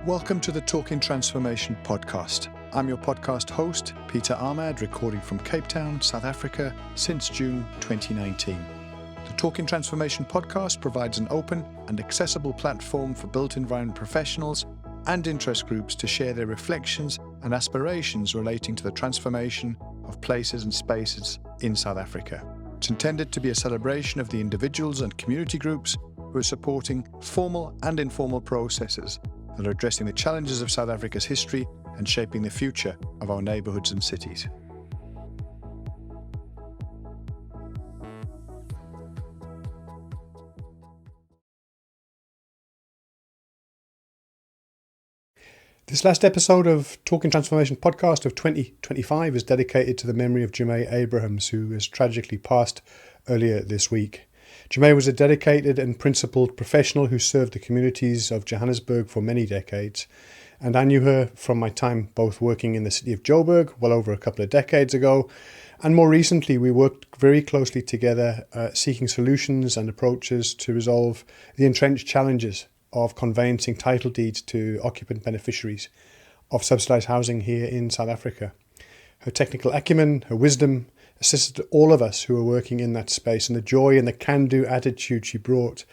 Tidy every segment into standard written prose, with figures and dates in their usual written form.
Welcome to the Talking Transformation podcast. I'm your podcast host, Peter Ahmad, recording from Cape Town, South Africa since June 2019. The Talking Transformation podcast provides an open and accessible platform for built environment professionals and interest groups to share their reflections and aspirations relating to the transformation of places and spaces in South Africa. It's intended to be a celebration of the individuals and community groups who are supporting formal and informal processes that are addressing the challenges of South Africa's history and shaping the future of our neighbourhoods and cities. This last episode of Talking Transformation podcast of 2025 is dedicated to the memory of Tshwane Abrahams, who has tragically passed earlier this week. Tshwane was a dedicated and principled professional who served the communities of Johannesburg for many decades, and I knew her from my time both working in the city of Joburg well over a couple of decades ago, and more recently we worked very closely together seeking solutions and approaches to resolve the entrenched challenges of conveyancing title deeds to occupant beneficiaries of subsidised housing here in South Africa. Her technical acumen, her wisdom, assisted all of us who were working in that space, and the joy and the can-do attitude she brought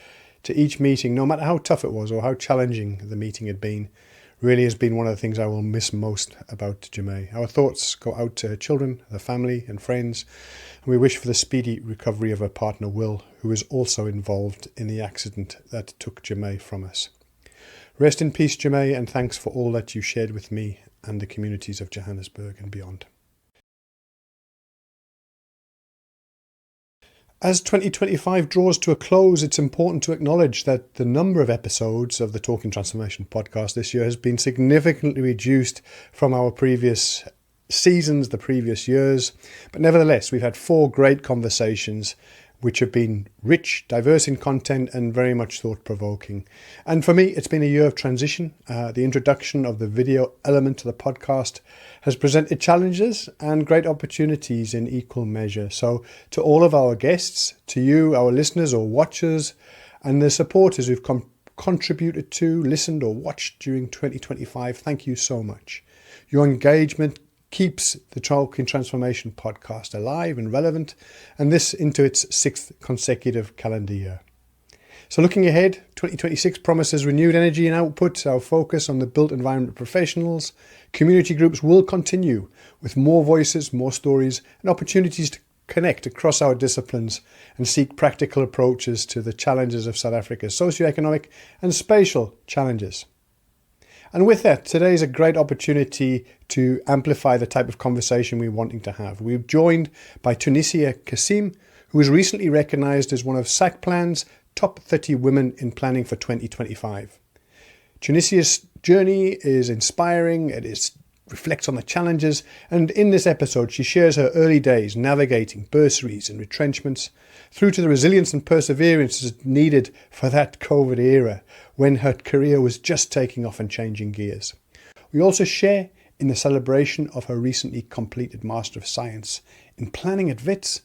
to each meeting, no matter how tough it was or how challenging the meeting had been, really has been one of the things I will miss most about Tshwane. Our thoughts go out to her children, her family and friends, and we wish for the speedy recovery of her partner Will, who was also involved in the accident that took Tshwane from us. Rest in peace, Tshwane, and thanks for all that you shared with me and the communities of Johannesburg and beyond. As 2025 draws to a close, it's important to acknowledge that the number of episodes of the Talking Transformation podcast this year has been significantly reduced from our previous seasons, the previous years. But nevertheless, we've had 4 great conversations which have been rich, diverse in content and very much thought-provoking. And for me, it's been a year of transition. The introduction of the video element to the podcast has presented challenges and great opportunities in equal measure. So to all of our guests, to you, our listeners or watchers, and the supporters who've contributed to, listened or watched during 2025, thank you so much. Your engagement keeps the Talking Transformation podcast alive and relevant, and this into its 6th consecutive calendar year. So looking ahead, 2026 promises renewed energy and output. Our focus on the built environment professionals, community groups will continue with more voices, more stories and opportunities to connect across our disciplines and seek practical approaches to the challenges of South Africa's socioeconomic and spatial challenges. And with that, today is a great opportunity to amplify the type of conversation we're wanting to have. We're joined by Tunisia Cassim, who was recently recognised as one of SACPlan's top 30 women in planning for 2025. Tunisia's journey is inspiring, reflects on the challenges, and in this episode she shares her early days navigating bursaries and retrenchments through to the resilience and perseverance needed for that COVID era when her career was just taking off and changing gears. We also share in the celebration of her recently completed Master of Science in Planning at Wits.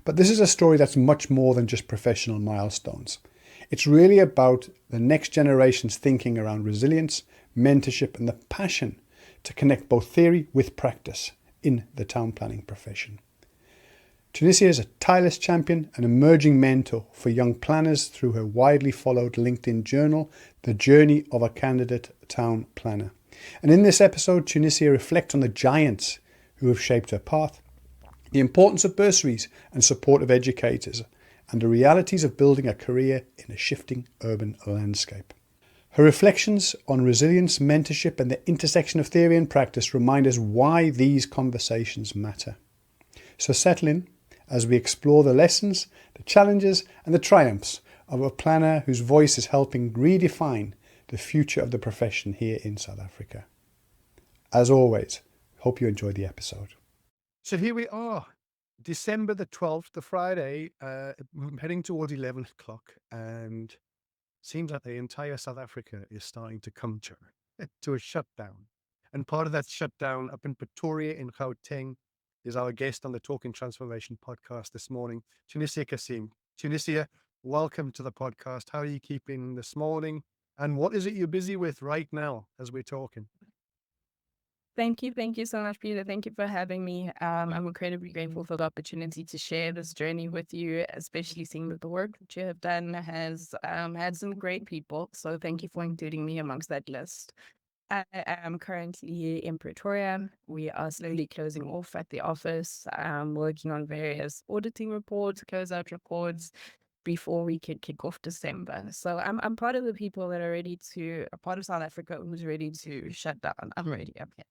But this is a story that's much more than just professional milestones. It's really about the next generation's thinking around resilience, mentorship and the passion to connect both theory with practice in the town planning profession. Tunisia is a tireless champion and emerging mentor for young planners through her widely followed LinkedIn journal, The Journey of a Candidate Town Planner. And in this episode, Tunisia reflects on the giants who have shaped her path, the importance of bursaries and supportive educators, and the realities of building a career in a shifting urban landscape. Her reflections on resilience, mentorship and the intersection of theory and practice remind us why these conversations matter. So settle in as we explore the lessons, the challenges and the triumphs of a planner whose voice is helping redefine the future of the profession here in South Africa. As always, hope you enjoyed the episode. So here we are, December the 12th, the Friday, heading towards 11 o'clock, and seems like the entire South Africa is starting to come to a shutdown. And part of that shutdown up in Pretoria in Gauteng is our guest on the Talking Transformation podcast this morning, Tunisia Cassim. Tunisia, welcome to the podcast. How are you keeping this morning? And what is it you're busy with right now as we're talking? Thank you. Thank you so much, Peter. Thank you for having me. I'm incredibly grateful for the opportunity to share this journey with you, especially seeing that the work that you have done has had some great people. So thank you for including me amongst that list. I am currently in Pretoria. We are slowly closing off at the office, working on various auditing reports, closeout reports before we can kick off December. So I'm part of the people that are ready to, a part of South Africa who's ready to shut down. I'm ready. I'm here.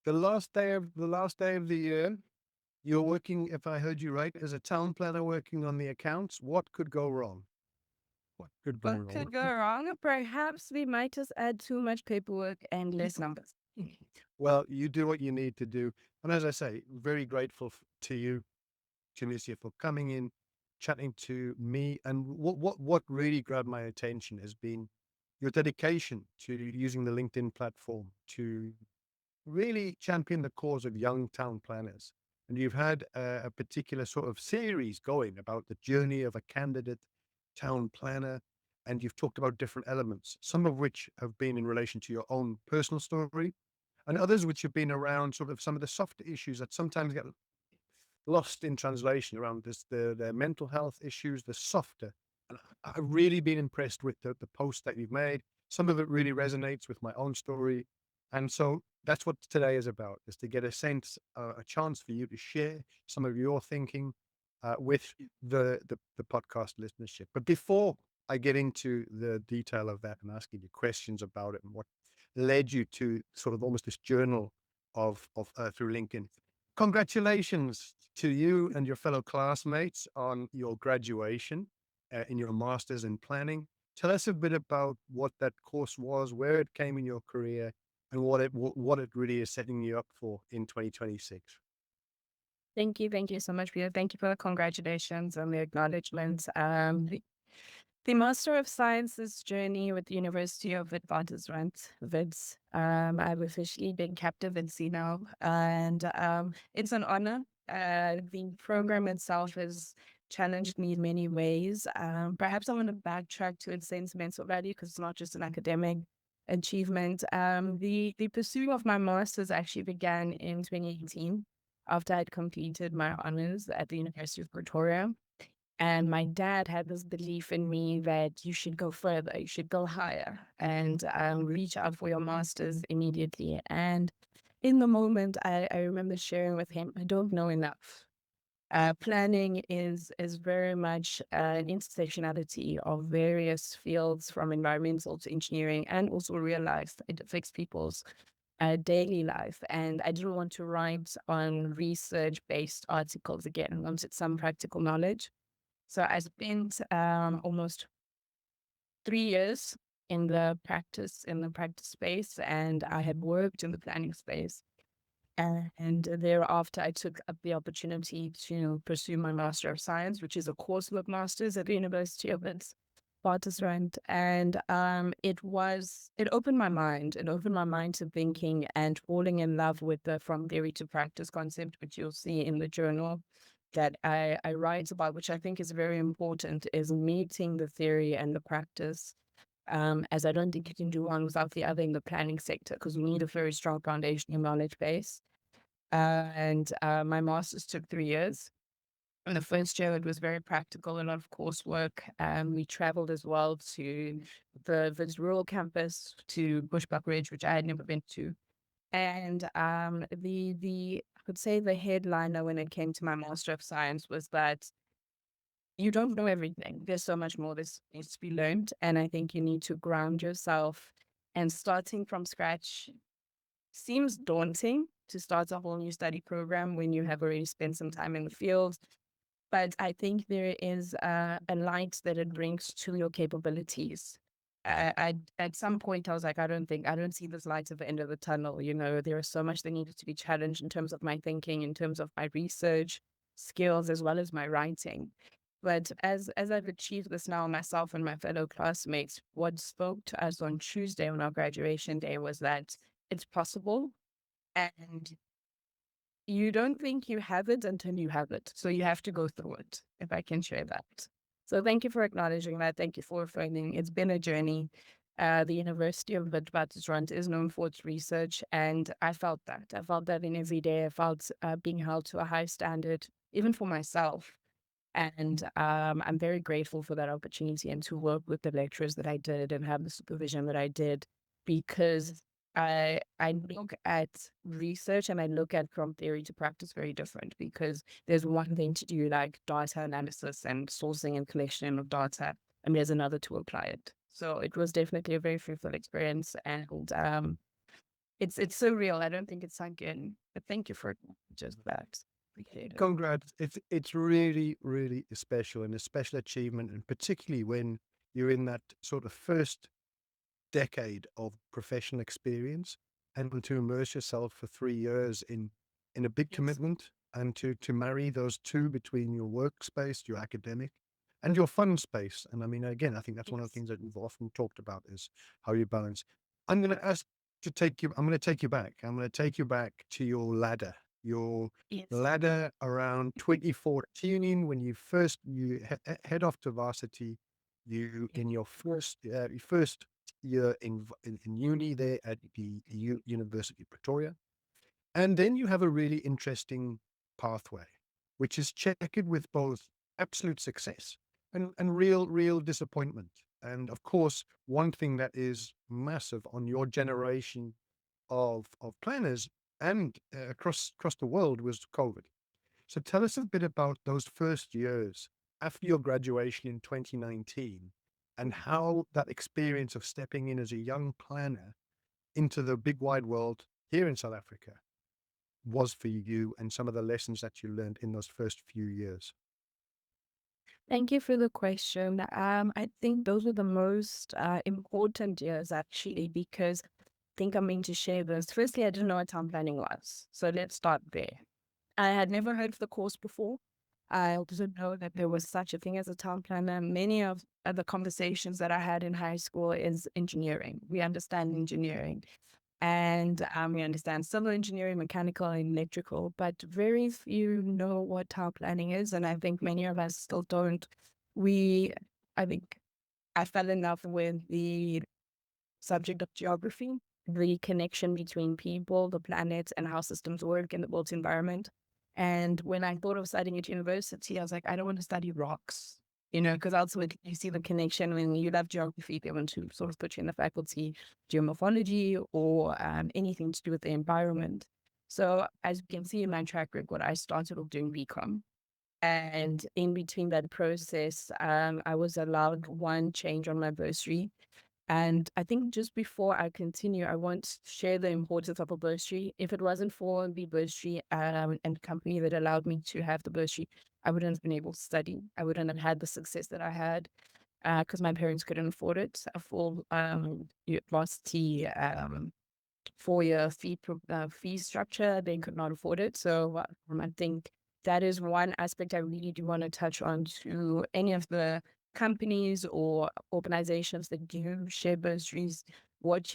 The last day of the year, you're working, if I heard you right, as a town planner working on the accounts. What could go wrong? What could go What wrong? could go wrong? Perhaps we might just add too much paperwork and less numbers. Well, you do what you need to do. And as I say, very grateful to you, Tunisia, for coming in, chatting to me. And what really grabbed my attention has been your dedication to using the LinkedIn platform to really champion the cause of young town planners. And you've had a particular sort of series going about the journey of a candidate town planner. And you've talked about different elements, some of which have been in relation to your own personal story, and others which have been around sort of some of the softer issues that sometimes get lost in translation around this, the mental health issues, the softer. And I've really been impressed with the post that you've made. Some of it really resonates with my own story. And so that's what today is about, is to get a sense, a chance for you to share some of your thinking with the podcast listenership. But before I get into the detail of that and asking you questions about it and what led you to sort of almost this journal of through LinkedIn, congratulations to you and your fellow classmates on your graduation in your master's in planning. Tell us a bit about what that course was, where it came in your career, and what it really is setting you up for in 2026. Thank you. Thank you so much, Peter. Thank you for the congratulations and the acknowledgements. The Master of Sciences journey with the University of Witwatersrand, Wits. I've officially been captive in sea now, and it's an honor. The program itself has challenged me in many ways. Perhaps I want to backtrack to its sentimental value because it's not just an academic achievement. The pursuit of my master's actually began in 2018 after I'd completed my honors at the University of Pretoria. And my dad had this belief in me that you should go further, you should go higher, and reach out for your master's immediately. And in the moment, I remember sharing with him, I don't know enough. Planning is very much an intersectionality of various fields, from environmental to engineering, and also real life. It affects people's daily life. And I didn't want to write on research-based articles again. I wanted some practical knowledge. So I spent almost 3 years in the practice space, and I had worked in the planning space. And thereafter, I took up the opportunity to pursue my Master of Science, which is a coursework master's at the University of Witwatersrand. And it opened my mind. It opened my mind to thinking and falling in love with the from theory to practice concept, which you'll see in the journal that I write about, which I think is very important, is meeting the theory and the practice. As I don't think you can do one without the other in the planning sector, because we need a very strong foundational knowledge base. And my master's took 3 years. In the first year, it was very practical, a lot of coursework. We traveled as well to the rural campus, to Bushbuck Ridge, which I had never been to. And I would say the headliner when it came to my Master of Science was that you don't know everything. There's so much more that needs to be learned. And I think you need to ground yourself. And starting from scratch seems daunting, to start a whole new study program when you have already spent some time in the field. But I think there is a light that it brings to your capabilities. At some point, I was like, I don't see this light at the end of the tunnel. You know, there is so much that needed to be challenged in terms of my thinking, in terms of my research skills, as well as my writing. But as I've achieved this now, myself and my fellow classmates, what spoke to us on Tuesday on our graduation day was that it's possible, and you don't think you have it until you have it. So you have to go through it, if I can share that. So thank you for acknowledging that. Thank you for affirming. It's been a journey. The University of Witwatersrand is known for its research, and I felt that. I felt that in every day. I felt being held to a high standard, even for myself. And I'm very grateful for that opportunity and to work with the lecturers that I did and have the supervision that I did, because I look at research and I look at from theory to practice very different, because there's one thing to do like data analysis and sourcing and collection of data, and there's another to apply it. So it was definitely a very fruitful experience, and it's so real. I don't think it's sunk in, but thank you for just that. Appreciate it. Congrats. It's really, really special and a special achievement, and particularly when you're in that sort of first decade of professional experience and to immerse yourself for 3 years in a big Yes. commitment, and to marry those two between your workspace, your academic, and your fun space. And I mean, again, I think that's one of the Yes. things that we've often talked about is how you balance. I'm going to ask to take you, I'm going to take you back. I'm going to take you back to your Yes. ladder around 2014 when you first, head off to varsity, you in your first year in uni there at the University of Pretoria. And then you have a really interesting pathway, which is checkered with both absolute success and real disappointment. And of course, one thing that is massive on your generation of planners and across the world was COVID. So tell us a bit about those first years after your graduation in 2019 and how that experience of stepping in as a young planner into the big wide world here in South Africa was for you, and some of the lessons that you learned in those first few years. Thank you for the question. I think those are the most important years actually, because I think I'm going to share this. Firstly, I didn't know what town planning was. So let's start there. I had never heard of the course before. I didn't know that there was such a thing as a town planner. Many of the conversations that I had in high school is engineering. We understand engineering. And we understand civil engineering, mechanical, and electrical, but very few know what town planning is. And I think many of us still don't. I think I fell in love with the subject of geography, the connection between people, the planet, and how systems work in the built environment. And when I thought of studying at university, I was like, I don't want to study rocks, because ultimately you see the connection when you love geography, they want to sort of put you in the faculty, geomorphology or anything to do with the environment. So as you can see in my track record, I started off doing BCom. And in between that process, I was allowed one change on my bursary. And I think just before I continue, I want to share the importance of a bursary. If it wasn't for the bursary and the company that allowed me to have the bursary, I wouldn't have been able to study. I wouldn't have had the success that I had because my parents couldn't afford it. A full varsity 4-year fee structure, they could not afford it. So I think that is one aspect I really do want to touch on to any of the companies or organizations that do share bursaries. What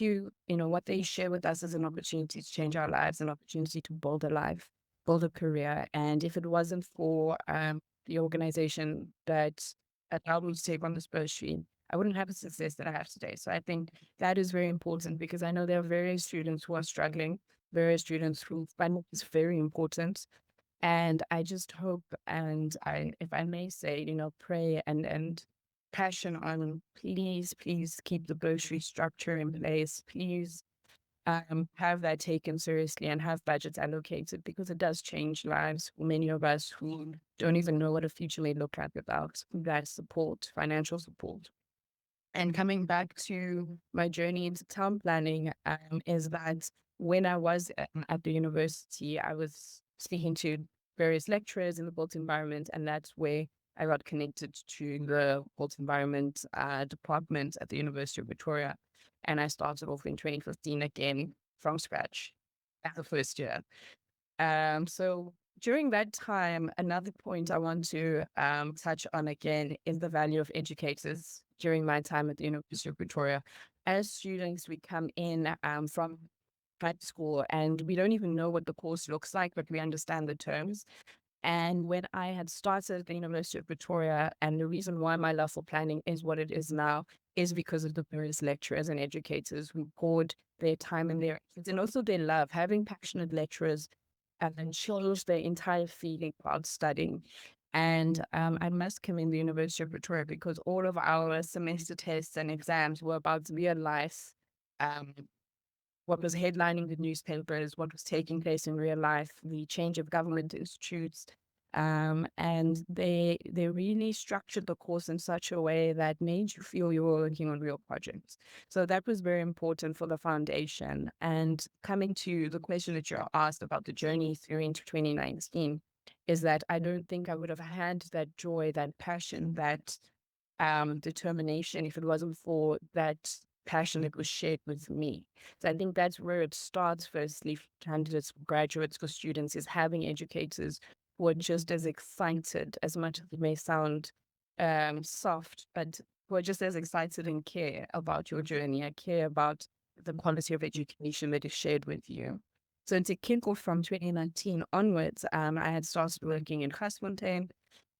they share with us is an opportunity to change our lives, an opportunity to build a life, build a career. And if it wasn't for the organization that allowed me to take on this bursary, I wouldn't have the success that I have today. So I think that is very important, because I know there are various students who are struggling, various students who find it is very important. And I just hope, and if I may say, pray and passion on, please keep the bursary structure in place. Please have that taken seriously and have budgets allocated, because it does change lives for many of us who don't even know what a future may look like without that support, financial support. And coming back to my journey into town planning, is that when I was at the university, I was speaking to various lecturers in the built environment, and that's where I got connected to the built environment department at the University of Pretoria. And I started off in 2015 again from scratch at the first year. So during that time, another point I want to touch on again is the value of educators during my time at the University of Pretoria. As students, we come in from high school and we don't even know what the course looks like, but we understand the terms. And when I had started at the University of Pretoria, and the reason why my love for planning is what it is now is because of the various lecturers and educators who poured their time and their efforts, and also their love. Having passionate lecturers and changed their entire feeling about studying. And I must commend the University of Pretoria, because all of our semester tests and exams were about real life, um, what was headlining the newspapers, what was taking place in real life, the change of government institutes. And they really structured the course in such a way that made you feel you were working on real projects. So that was very important for the foundation. And coming to the question that you asked about the journey through into 2019, is that I don't think I would have had that joy, that passion, that determination if it wasn't for that passion that was shared with me. So I think that's where it starts, firstly, for candidates, for graduates, for students, is having educators who are just as excited, as much as it may sound soft, but who are just as excited and care about your journey and care about the quality of education that is shared with you. So to kick off from 2019 onwards, I had started working in Garsfontein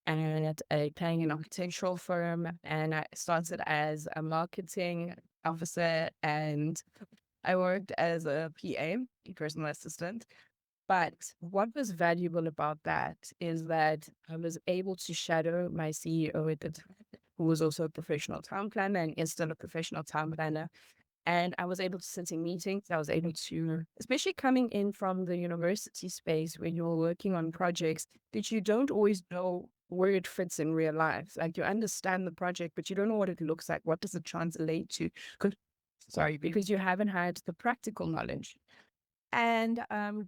and at a planning and architectural firm, and I started as a marketing officer, and I worked as a PA, a personal assistant. But what was valuable about that is that I was able to shadow my CEO at the time, who was also a professional town planner and is still a professional town planner. And I was able to sit in meetings. I was able to, especially coming in from the university space when you're working on projects that you don't always know where it fits in real life. Like, you understand the project, but you don't know what it looks like. What does it translate to? 'Cause because you haven't had the practical knowledge. And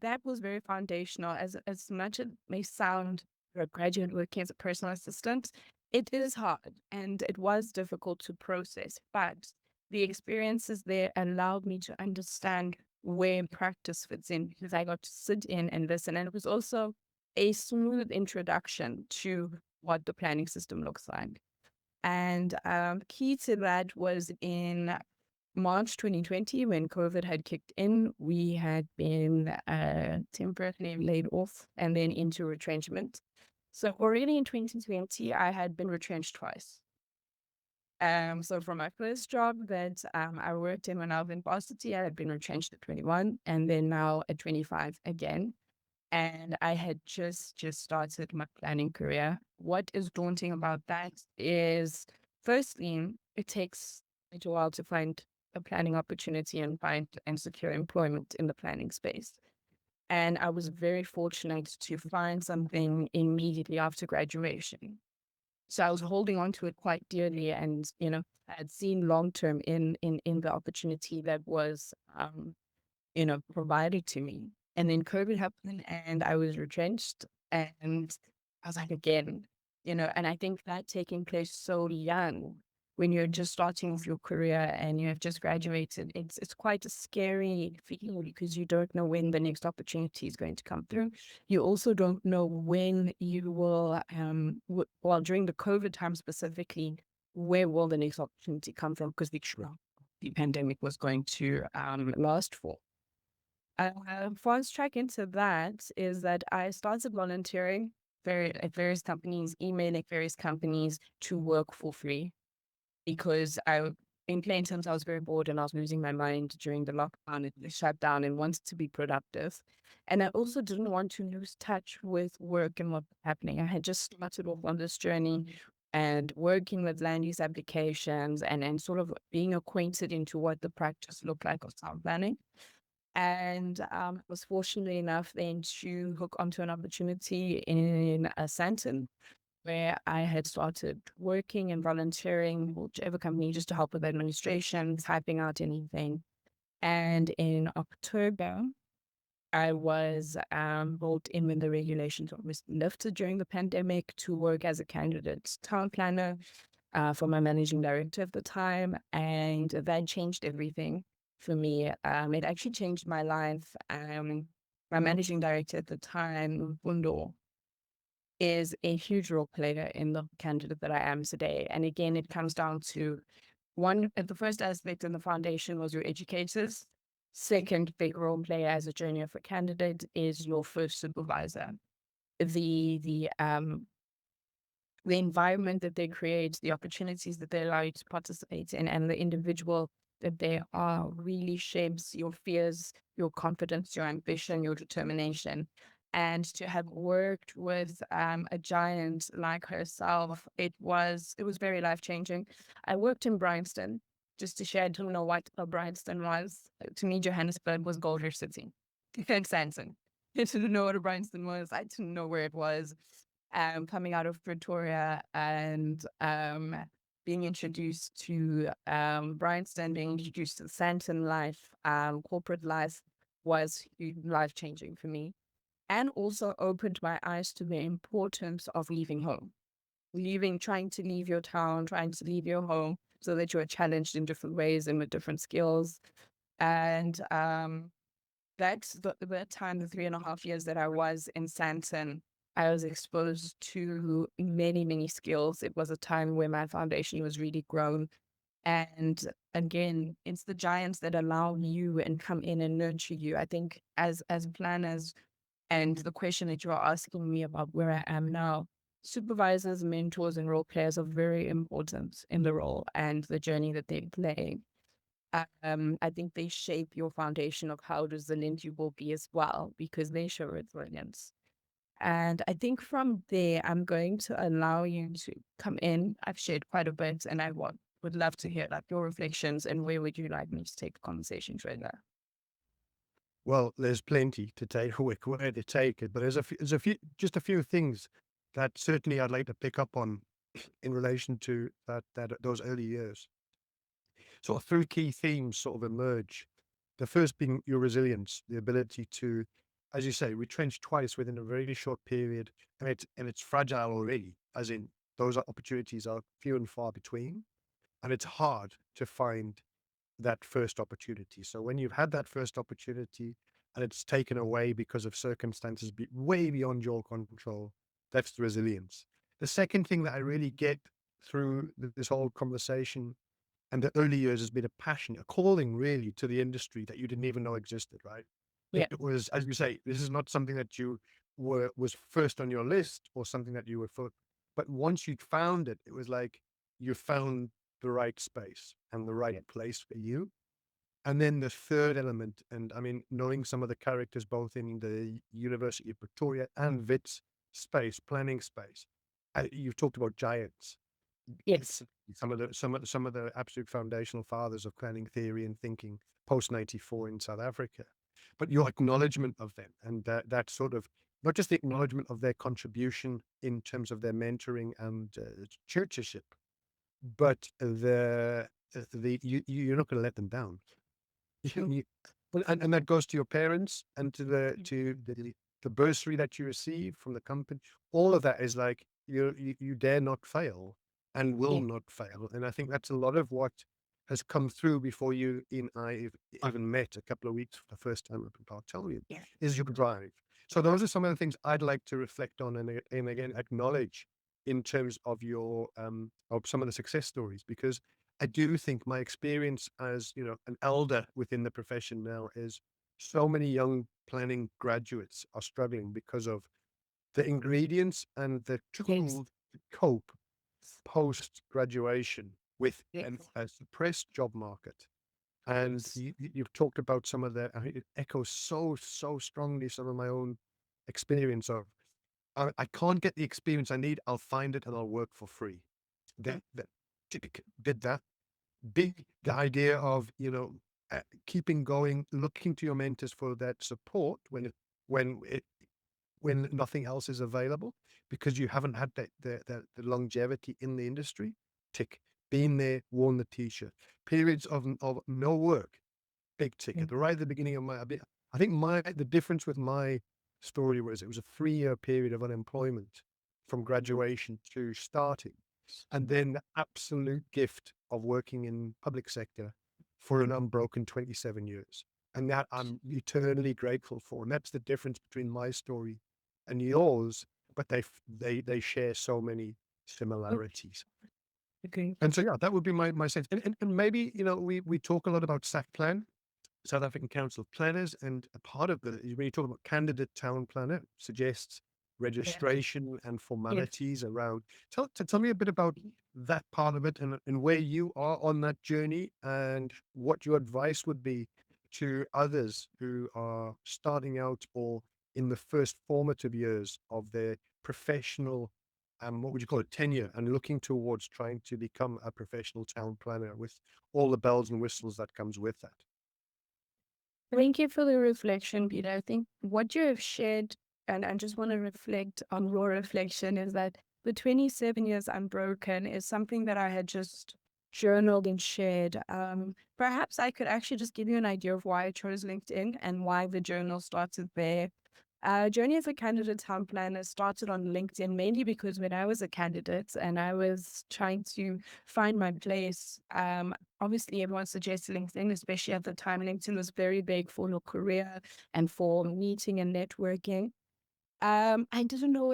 that was very foundational. As much as it may sound, for a graduate working as a personal assistant, it is hard and it was difficult to process. But the experiences there allowed me to understand where practice fits in, because I got to sit in and listen. And it was also a smooth introduction to what the planning system looks like. And key to that was in March 2020, when COVID had kicked in. We had been temporarily laid off and then into retrenchment. So already in 2020, I had been retrenched twice. So from my first job that I worked in when I was in varsity, I had been retrenched at 21, and then now at 25 again. And I had just started my planning career. What is daunting about that is, firstly, it takes quite a while to find a planning opportunity and find and secure employment in the planning space. And I was very fortunate to find something immediately after graduation. So I was holding on to it quite dearly, and I had seen long term in the opportunity that was provided to me. And then COVID happened and I was retrenched, and I was like, again, and I think that taking place so young, when you're just starting off your career and you have just graduated, it's quite a scary feeling, because you don't know when the next opportunity is going to come through. You also don't know when you will, well, during the COVID time specifically, where will the next opportunity come from, because the pandemic was going to last for. Fast track into that is that I started volunteering at various companies, emailing various companies to work for free, because in plain terms, I was very bored and I was losing my mind during the lockdown and the shutdown, and wanted to be productive. And I also didn't want to lose touch with work and what was happening. I had just started off on this journey and working with land use applications and sort of being acquainted into what the practice looked like of town planning. And was fortunate enough then to hook onto an opportunity in Santon, where I had started working and volunteering, whichever company, just to help with administration, typing out anything. And in October, I was brought in when the regulations was lifted during the pandemic to work as a candidate town planner for my managing director at the time. And that changed everything for me. It actually changed my life. My managing director at the time, Bundo, is a huge role player in the candidate that I am today. And again, it comes down to one, the first aspect in the foundation was your educators. Second big role player as a junior for candidate is your first supervisor. the environment that they create, the opportunities that they allow you to participate in, and the individual that they are really shapes your fears, your confidence, your ambition, your determination. And to have worked with a giant like herself, it was very life-changing. I worked in Bryanston. Just to share, I didn't know what Bryanston was. To me, Johannesburg was Gold Rush City. And Sanson. I didn't know what a Bryanston was. I didn't know where it was. Coming out of Pretoria and being introduced to Bryanston, being introduced to the Santon life, corporate life was life-changing for me, and also opened my eyes to the importance of leaving home, trying to leave your town, trying to leave your home so that you are challenged in different ways and with different skills. And that's the time, the 3.5 years that I was in Santon, I was exposed to many, many skills. It was a time where my foundation was really grown. And again, it's the giants that allow you and come in and nurture you. I think as planners, and the question that you're asking me about where I am now, supervisors, mentors, and role players are very important in the role and the journey that they play. I think they shape your foundation of how resilient you will be as well, because they show resilience. And I think from there, I'm going to allow you to come in. I've shared quite a bit, and I would love to hear like your reflections and where would you like me to take the conversation further? Well, there's plenty to take where to take it, but there's just a few things that certainly I'd like to pick up on in relation to those early years. So 3 key themes sort of emerge. The first being your resilience, the ability to, as you say, retrench twice within a very short period, and it's fragile already, as in those opportunities are few and far between, and it's hard to find that first opportunity. So when you've had that first opportunity and it's taken away because of circumstances way beyond your control, that's the resilience. The second thing that I really get through this whole conversation and the early years has been a passion, a calling really to the industry that you didn't even know existed, right? Yeah. It was, as you say, this is not something that was first on your list or something that you were for, but once you'd found it, it was like you found the right space and the right place for you. And then the third element, and I mean, knowing some of the characters both in the University of Pretoria and Wits space, planning space, you've talked about giants. Yes. Some of the absolute foundational fathers of planning theory and thinking post 94 in South Africa, but your acknowledgement of them and that sort of not just the acknowledgement of their contribution in terms of their mentoring and churchship, but you're not going to let them down. And that goes to your parents and to the bursary that you receive from the company. All of that is like you dare not fail and will not fail. And I think that's a lot of what has come through before you and I even met a couple of weeks for the first time up in Pretoria, is your drive. So those are some of the things I'd like to reflect on and again acknowledge in terms of your of some of the success stories, because I do think my experience as, an elder within the profession now is so many young planning graduates are struggling because of the ingredients and the tools to cope post-graduation with a suppressed job market. And you've talked about some of the, I think it echoes so strongly some of my own experience of, I can't get the experience I need, I'll find it and I'll work for free. That did that. The idea of, keeping going, looking to your mentors for that support when nothing else is available, because you haven't had the longevity in the industry. Tick. Been there, worn the t-shirt. Periods of no work, big ticket. Right at the beginning of I think the difference with my story was it was a 3-year period of unemployment from graduation to starting, and then the absolute gift of working in public sector for an unbroken 27 years. And that I'm eternally grateful for. And that's the difference between my story and yours, but they share so many similarities. Okay. And so, yeah, that would be my sense. And maybe, we talk a lot about SACPlan, South African Council of Planners, and a part of when you talk about candidate town planner suggests registration and formalities around. Tell me a bit about that part of it, and where you are on that journey, and what your advice would be to others who are starting out or in the first formative years of their professional, what would you call it, tenure, and looking towards trying to become a professional town planner with all the bells and whistles that comes with that. Thank you for the reflection, Peter. I think what you have shared, and I just want to reflect on your reflection, is that the 27 years unbroken is something that I had just journaled and shared. Perhaps I could actually just give you an idea of why I chose LinkedIn and why the journal started there. Journey as a candidate town planner started on LinkedIn mainly because when I was a candidate and I was trying to find my place, obviously everyone suggested LinkedIn, especially at the time. LinkedIn was very big for your career and for meeting and networking. I didn't know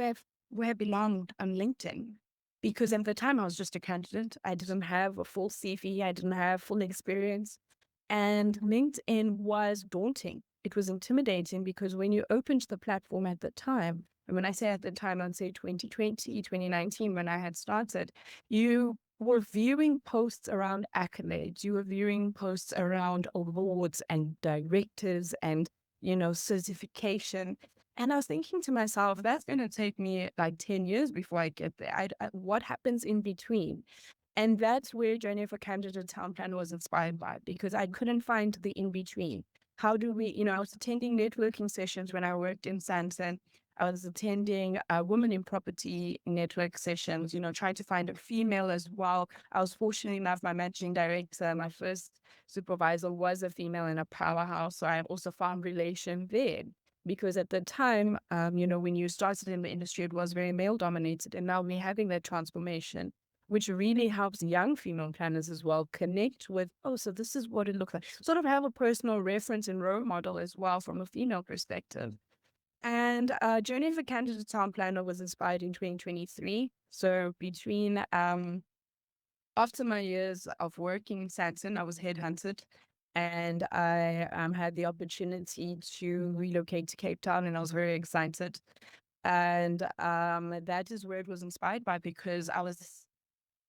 where I belonged on LinkedIn because at the time I was just a candidate. I didn't have a full CV. I didn't have full experience. And LinkedIn was daunting. It was intimidating because when you opened the platform at the time, and when I say at the time, I'd say 2020, 2019, when I had started, you were viewing posts around accolades. You were viewing posts around awards and directors and, certification. And I was thinking to myself, that's going to take me like 10 years before I get there. What happens in between? And that's where Journey for Candidate Town Plan was inspired by, because I couldn't find the in-between. How do we, I was attending networking sessions when I worked in Santon. I was attending women in property network sessions, trying to find a female as well. I was fortunate enough, my managing director, my first supervisor was a female in a powerhouse. So I also found relation there. Because at the time, when you started in the industry, it was very male dominated. And now we're having that transformation, which really helps young female planners as well connect with, so this is what it looks like. Sort of have a personal reference and role model as well from a female perspective. And Journey for Candidate Town Planner was inspired in 2023. So between, after my years of working in Santon, I was headhunted. And I had the opportunity to relocate to Cape Town, and I was very excited. And that is where it was inspired by, because I was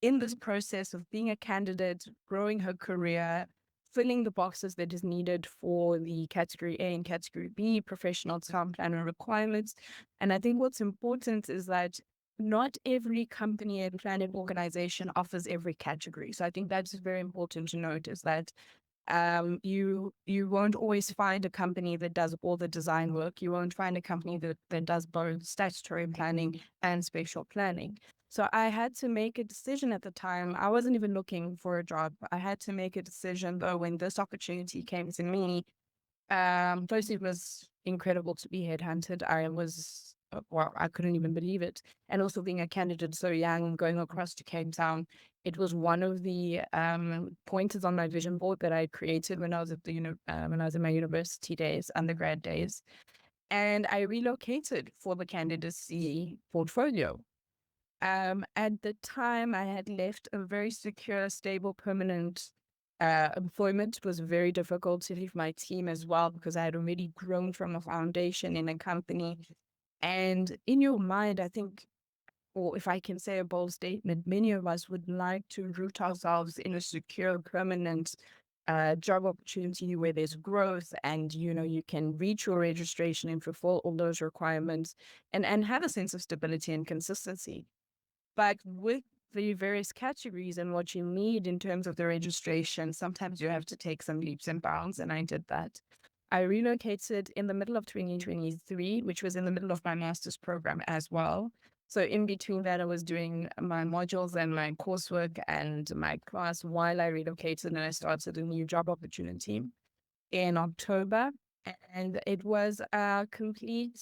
in this process of being a candidate, growing her career, filling the boxes that is needed for the category A and category B professional town planner requirements. And I think what's important is that not every company and planning organization offers every category. So I think that's very important to note, is that you won't always find a company that does all the design work. You won't find a company that does both statutory planning and spatial planning. So I had to make a decision at the time. I wasn't even looking for a job. I had to make a decision, though, when this opportunity came to me. First, it was incredible to be headhunted. I couldn't even believe it. And also being a candidate so young, going across to Cape Town, it was one of the pointers on my vision board that I created when I was at when I was in my university days, undergrad days. And I relocated for the candidacy portfolio. At the time, I had left a very secure, stable, permanent employment. It was very difficult to leave my team as well, because I had already grown from a foundation in a company. And in your mind, I think, or if I can say a bold statement, many of us would like to root ourselves in a secure, permanent job opportunity where there's growth and, you can reach your registration and fulfill all those requirements and have a sense of stability and consistency. But with the various categories and what you need in terms of the registration, sometimes you have to take some leaps and bounds, and I did that. I relocated in the middle of 2023, which was in the middle of my master's program as well. So in between that, I was doing my modules and my coursework and my class while I relocated, and I started a new job opportunity in October. And it was a complete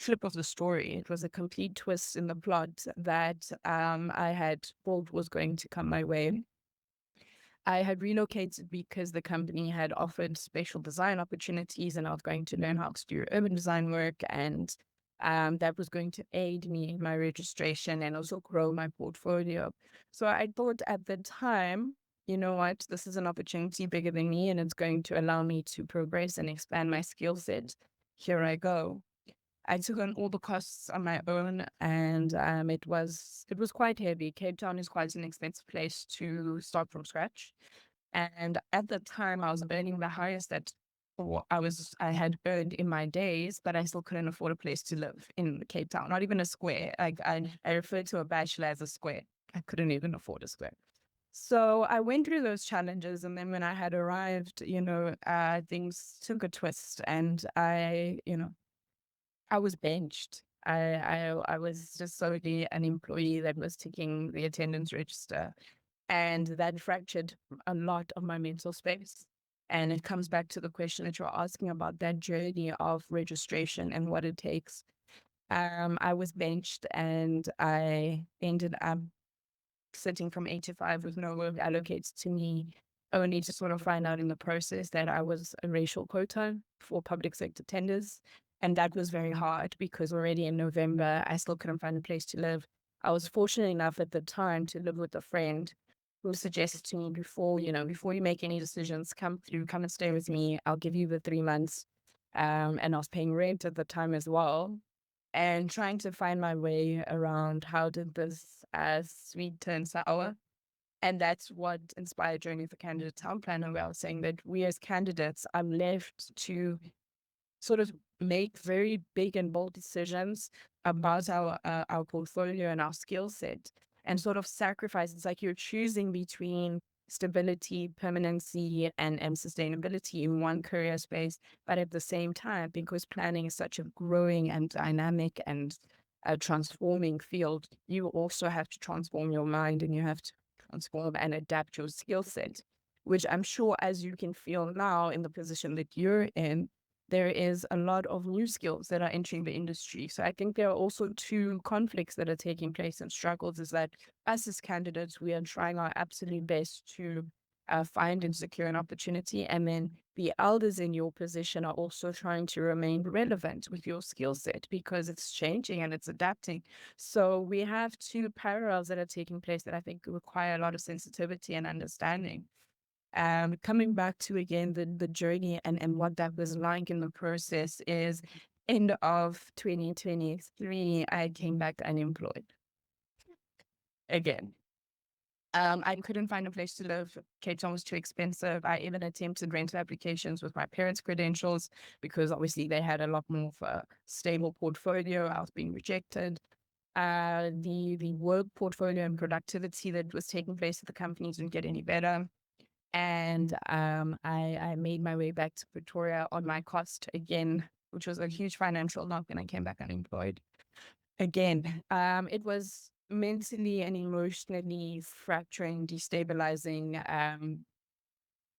flip of the story. It was a complete twist in the plot that I had thought was going to come my way. I had relocated because the company had offered spatial design opportunities, and I was going to learn how to do urban design work, and that was going to aid me in my registration and also grow my portfolio. So I thought at the time, you know what, this is an opportunity bigger than me, and it's going to allow me to progress and expand my skill set. Here I go. I took on all the costs on my own, and it was quite heavy. Cape Town is quite an expensive place to start from scratch. And at the time, I was earning the highest that I had earned in my days, but I still couldn't afford a place to live in Cape Town, not even a square. Like I refer to a bachelor as a square. I couldn't even afford a square. So I went through those challenges, and then when I had arrived, things took a twist, and I was benched. I was just solely an employee that was ticking the attendance register, and that fractured a lot of my mental space. And it comes back to the question that you're asking about that journey of registration and what it takes. I was benched, and I ended up sitting from 8 to 5 with no work allocated to me, only to sort of find out in the process that I was a racial quota for public sector tenders. And that was very hard because already in November, I still couldn't find a place to live. I was fortunate enough at the time to live with a friend who suggested to me before you make any decisions, come through, come and stay with me. I'll give you the 3 months. And I was paying rent at the time as well, and trying to find my way around how did this sweet turn sour. And that's what inspired Journey for Candidate Town Planner, where I was saying that we as candidates are left to sort of make very big and bold decisions about our portfolio and our skill set, and sort of sacrifice. It's like you're choosing between stability, permanency, and sustainability in one career space. But at the same time, because planning is such a growing and dynamic and a transforming field, you also have to transform your mind, and you have to transform and adapt your skill set, which I'm sure, as you can feel now in the position that you're in, there is a lot of new skills that are entering the industry. So I think there are also two conflicts that are taking place and struggles, is that us as candidates, we are trying our absolute best to find and secure an opportunity. And then the elders in your position are also trying to remain relevant with your skill set because it's changing and it's adapting. So we have two parallels that are taking place that I think require a lot of sensitivity and understanding. Coming back to again the journey and what that was like in the process is end of 2023, I came back unemployed again. I couldn't find a place to live. Cape Town was too expensive. I even attempted rental applications with my parents' credentials because obviously they had a lot more of a stable portfolio. I was being rejected. The work portfolio and productivity that was taking place at the companies didn't get any better. And I made my way back to Pretoria on my cost again, which was a huge financial knock when I came back unemployed. Again, it was mentally and emotionally fracturing, destabilizing.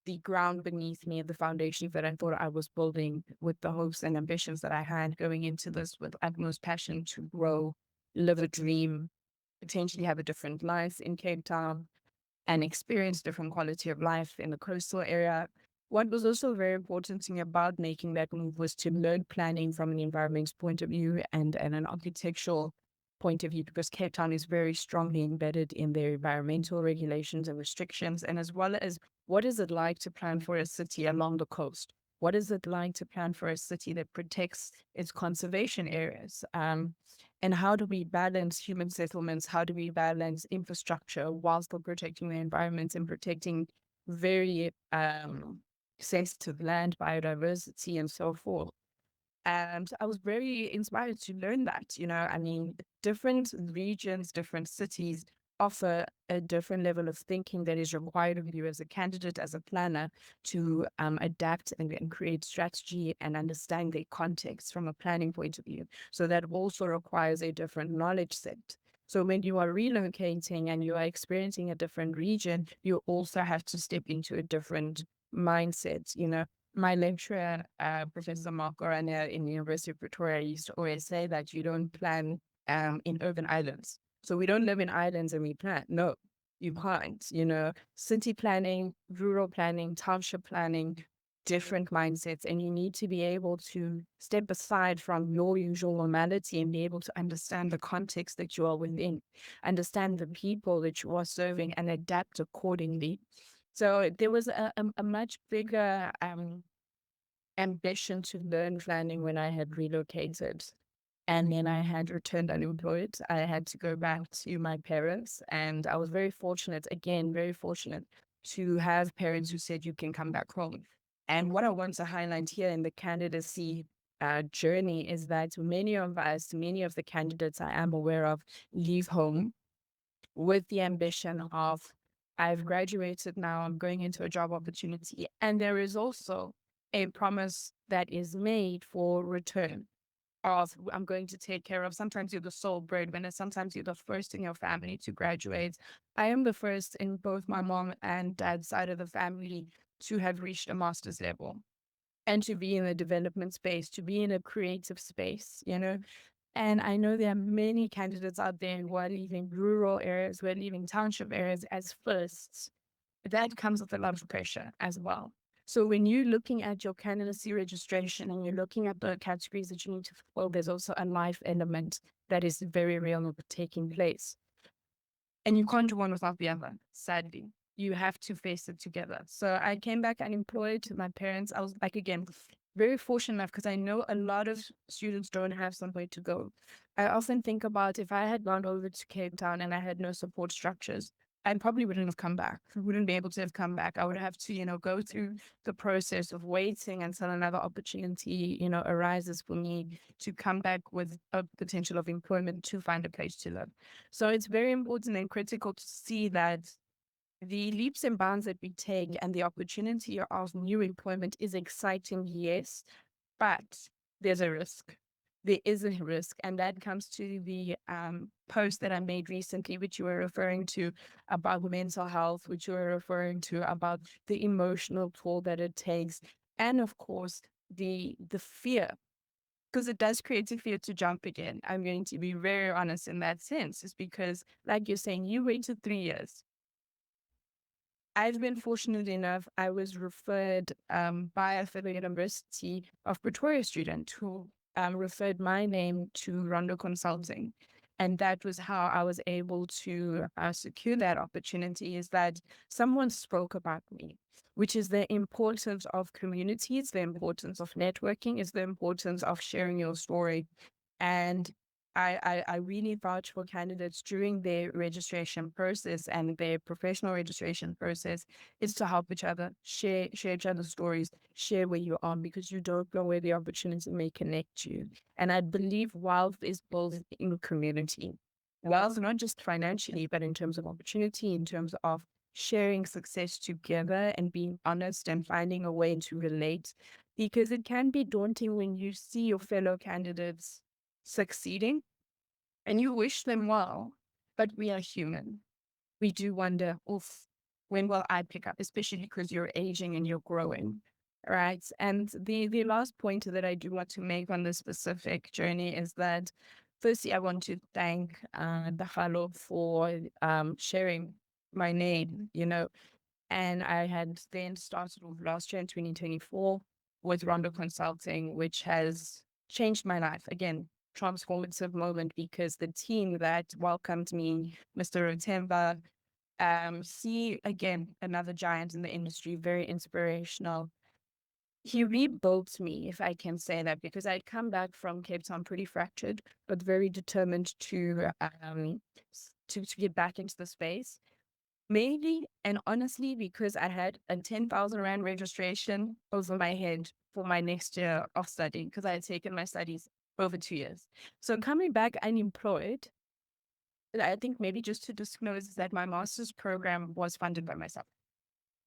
The ground beneath me, the foundations that I thought I was building with the hopes and ambitions that I had going into this with utmost passion to grow, live a dream, potentially have a different life in Cape Town, and experience different quality of life in the coastal area. What was also very important to me about making that move was to learn planning from an environmental point of view and an architectural point of view, because Cape Town is very strongly embedded in their environmental regulations and restrictions, and as well as what is it like to plan for a city along the coast? What is it like to plan for a city that protects its conservation areas? And how do we balance human settlements? How do we balance infrastructure while still protecting the environment and protecting very sensitive land, biodiversity, and so forth? And I was very inspired to learn that, I mean, different regions, different cities offer a different level of thinking that is required of you as a candidate, as a planner, to adapt and create strategy and understand their context from a planning point of view. So that also requires a different knowledge set. So when you are relocating and you are experiencing a different region, you also have to step into a different mindset. My lecturer, Professor Mark Orania in the University of Pretoria, used to always say that you don't plan in urban islands. So we don't live in islands and we plan. No, you can't. City planning, rural planning, township planning, different mindsets. And you need to be able to step aside from your usual normality and be able to understand the context that you are within, understand the people that you are serving, and adapt accordingly. So there was a much bigger ambition to learn planning when I had relocated. And then I had returned unemployed. I had to go back to my parents. And I was very fortunate, again, very fortunate to have parents who said, you can come back home. And what I want to highlight here in the candidacy journey is that many of us, many of the candidates I am aware of, leave home with the ambition of, I've graduated now, I'm going into a job opportunity. And there is also a promise that is made for return of, I'm going to take care of. Sometimes you're the sole breadwinner. Sometimes you're the first in your family to graduate. I am the first in both my mom and dad's side of the family to have reached a master's level and to be in the development space, to be in a creative space, you know. And I know there are many candidates out there who are leaving rural areas, who are leaving township areas as firsts. That comes with a lot of pressure as well. So when you're looking at your candidacy registration and you're looking at the categories that you need to fulfill, there's also a life element that is very real taking place. And you can't do one without the other, sadly. You have to face it together. So I came back unemployed to my parents. I was like, again, very fortunate enough because I know a lot of students don't have somewhere to go. I often think about if I had gone over to Cape Town and I had no support structures, I probably wouldn't have come back. I wouldn't be able to have come back. I would have to, you know, go through the process of waiting until another opportunity, you know, arises for me to come back with a potential of employment to find a place to live. So it's very important and critical to see that the leaps and bounds that we take and the opportunity of new employment is exciting, yes, but there's a risk. There is a risk, and that comes to the post that I made recently, which you were referring to about mental health, which you were referring to about the emotional toll that it takes, and of course the fear, because it does create a fear to jump again. I'm going to be very honest in that sense, is because, like you're saying, you waited 3 years. I've been fortunate enough, I was referred by a fellow University of Pretoria student who referred my name to Rondo Consulting. And that was how I was able to secure that opportunity, is that someone spoke about me, which is the importance of communities, the importance of networking, is the importance of sharing your story. And I really vouch for candidates during their registration process and their professional registration process is to help each other, share each other's stories, share where you are, because you don't know where the opportunity may connect you. And I believe wealth is built in community. Wealth, not just financially, but in terms of opportunity, in terms of sharing success together and being honest and finding a way to relate, because it can be daunting when you see your fellow candidates succeeding and you wish them well, but we are human. We do wonder, oof, when will I pick up, especially because you're aging and you're growing, right? And the last point that I do want to make on this specific journey is that, firstly, I want to thank the Halo for sharing my name, you know, and I had then started off last year in 2024 with Rondo Consulting, which has changed my life. Again, transformative moment, because the team that welcomed me, Mr. Rotemba, see, again, another giant in the industry, very inspirational. He rebuilt me, if I can say that, because I'd come back from Cape Town pretty fractured, but very determined to get back into the space. Mainly and honestly, because I had a 10,000 Rand registration over my head for my next year of studying, because I had taken my studies over 2 years. So coming back unemployed, I think maybe just to disclose is that my master's program was funded by myself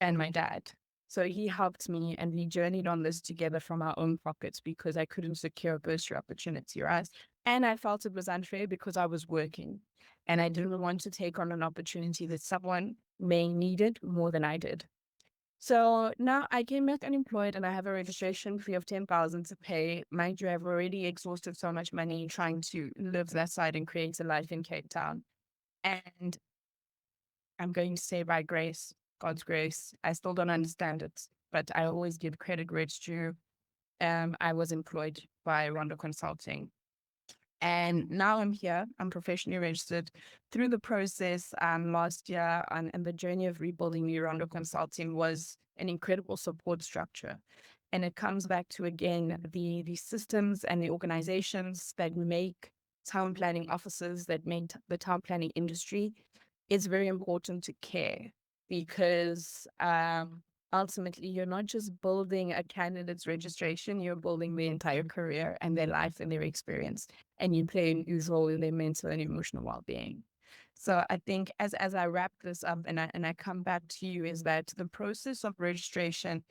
and my dad. So he helped me and we journeyed on this together from our own pockets because I couldn't secure a bursary opportunity, right? And I felt it was unfair because I was working and I didn't want to take on an opportunity that someone may needed more than I did. So now I came back unemployed and I have a registration fee of 10,000 to pay. Mind you, I've already exhausted so much money trying to live that side and create a life in Cape Town. And I'm going to say by grace, God's grace, I still don't understand it, but I always give credit where it's due. I was employed by Rondo Consulting. And now I'm here. I'm professionally registered through the process last year. And the journey of rebuilding Rondo Consulting was an incredible support structure. And it comes back to, again, the systems and the organizations that make town planning offices, that make the town planning industry. It's very important to care, because ultimately you're not just building a candidate's registration, you're building their entire career and their life and their experience. And you play a huge role in their mental and emotional well-being. So I think as I wrap this up and I come back to you, is that the process of registration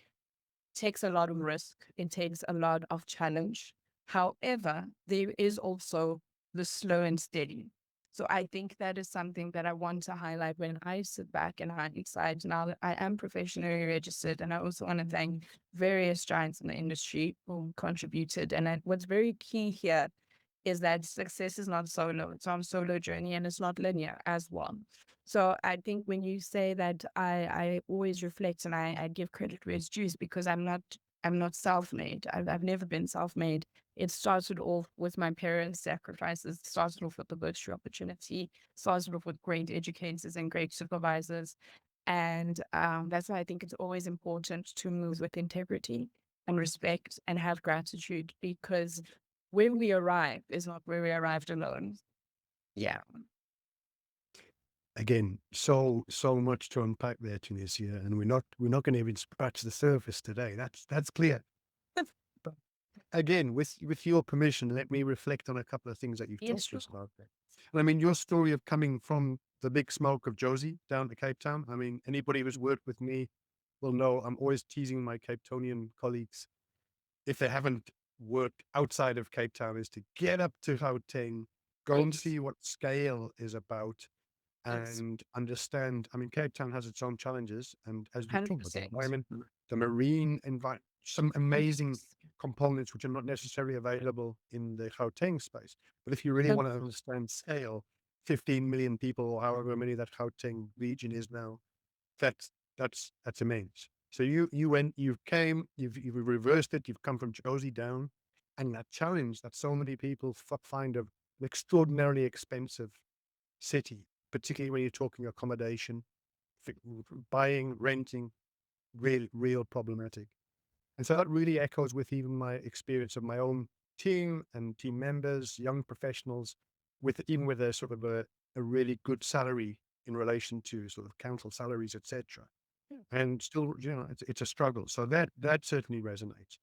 takes a lot of risk. It takes a lot of challenge. However, there is also the slow and steady. So I think that is something that I want to highlight when I sit back and I decide now that I am professionally registered. And I also want to thank various giants in the industry who contributed. And what's very key here is that success is not solo. It's on solo journey, and it's not linear as well. So I think when you say that, I always reflect and I give credit where it's due, because I'm not self-made. I've never been self-made. It started off with my parents' sacrifices, started off with the bursary opportunity, started off with great educators and great supervisors. And that's why I think it's always important to move with integrity and respect and have gratitude, because when we arrive is not where we arrived alone. Yeah. Again, so much to unpack there, Tunisia, and we're not going to even scratch the surface today. That's clear. But again, with your permission, let me reflect on a couple of things that you've Yes, talked to us sure. about there. And I mean, your story of coming from the big smoke of Josie down to Cape Town. I mean, anybody who's worked with me will know I'm always teasing my Cape Townian colleagues, if they haven't worked outside of Cape Town, is to get up to Gauteng, go and Yes. see what scale is about, Yes. and understand. I mean, Cape Town has its own challenges, and as we talked about, the 100%. environment, the marine environment, some amazing components which are not necessarily available in the Gauteng space. But if you really want to understand scale, 15 million people, or however many that Gauteng region is now, that's immense. So you went, you came, you've reversed it. You've come from Josie down, and that challenge that so many people find an extraordinarily expensive city, particularly when you're talking accommodation, buying, renting, real problematic. And so that really echoes with even my experience of my own team and team members, young professionals, even with a sort of a really good salary in relation to sort of council salaries, etc. And still, it's a struggle. So that certainly resonates.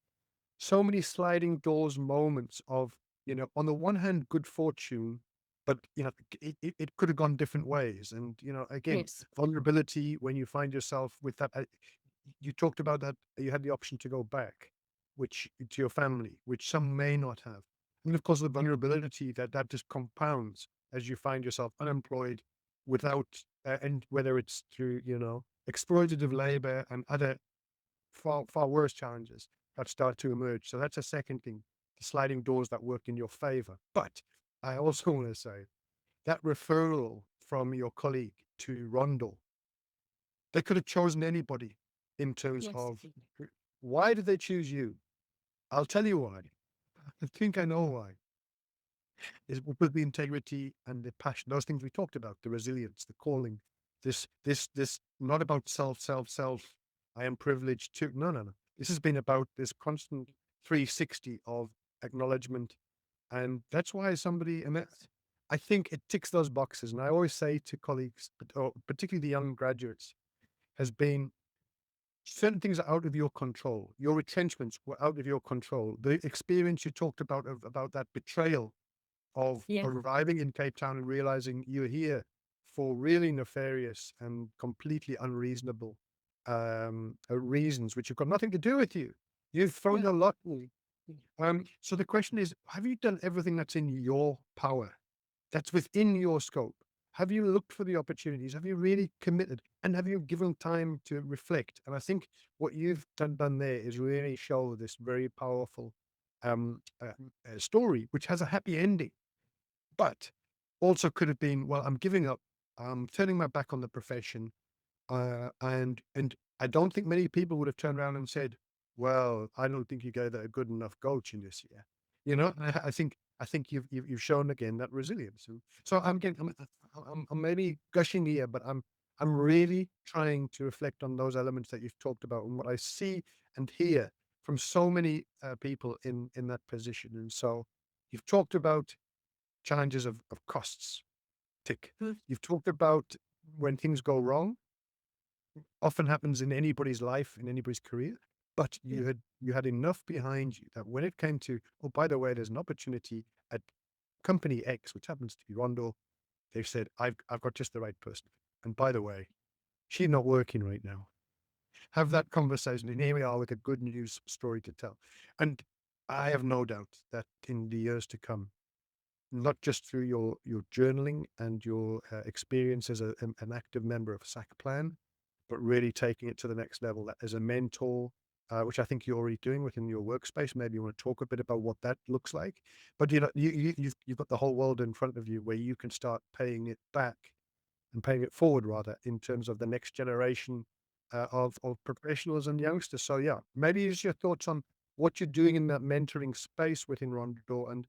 So many sliding doors moments of, on the one hand, good fortune, but it could have gone different ways. And again, Yes. vulnerability when you find yourself with that. You talked about that you had the option to go back, which to your family, which some may not have. And of course, the vulnerability that just compounds as you find yourself unemployed, without and whether it's through exploitative labor and other far worse challenges that start to emerge. So that's a second thing, the sliding doors that work in your favor. But I also want to say that referral from your colleague to Rondo, they could have chosen anybody in terms Yes. of why did they choose you? I'll tell you why. I think I know why. Is with the integrity and the passion, those things we talked about, the resilience, the calling, this not about self. I am privileged to, no. This has been about this constant 360 of acknowledgement. And that's why I think it ticks those boxes. And I always say to colleagues, or particularly the young graduates, has been certain things are out of your control. Your retrenchments were out of your control. The experience you talked about that betrayal of Yeah. arriving in Cape Town and realizing you're here for really nefarious and completely unreasonable reasons, which have got nothing to do with you. You've thrown a lot. So the question is, have you done everything that's in your power, that's within your scope? Have you looked for the opportunities? Have you really committed? And have you given time to reflect? And I think what you've done there is really show this very powerful story, which has a happy ending, but also could have been, well, I'm giving up. I'm turning my back on the profession. And I don't think many people would have turned around and said, well, I don't think you gave that a good enough go in this year. I think you've shown again that resilience. And so I'm maybe gushing here, but I'm really trying to reflect on those elements that you've talked about and what I see and hear from so many people in that position. And so you've talked about challenges of costs, tick. You've talked about when things go wrong, often happens in anybody's life, in anybody's career, but you had enough behind you that when it came to, oh, by the way, there's an opportunity at company X, which happens to be Rondo, they've said, I've got just the right person. And by the way, she's not working right now. Have that conversation, and here we are with a good news story to tell. And I have no doubt that in the years to come, not just through your journaling and your experience as an active member of SAC Plan, but really taking it to the next level that as a mentor, which I think you're already doing within your workspace. Maybe you want to talk a bit about what that looks like. But you've got the whole world in front of you where you can start paying it back and paying it forward rather in terms of the next generation of professionals and youngsters. So yeah, maybe just your thoughts on what you're doing in that mentoring space within Rondo, and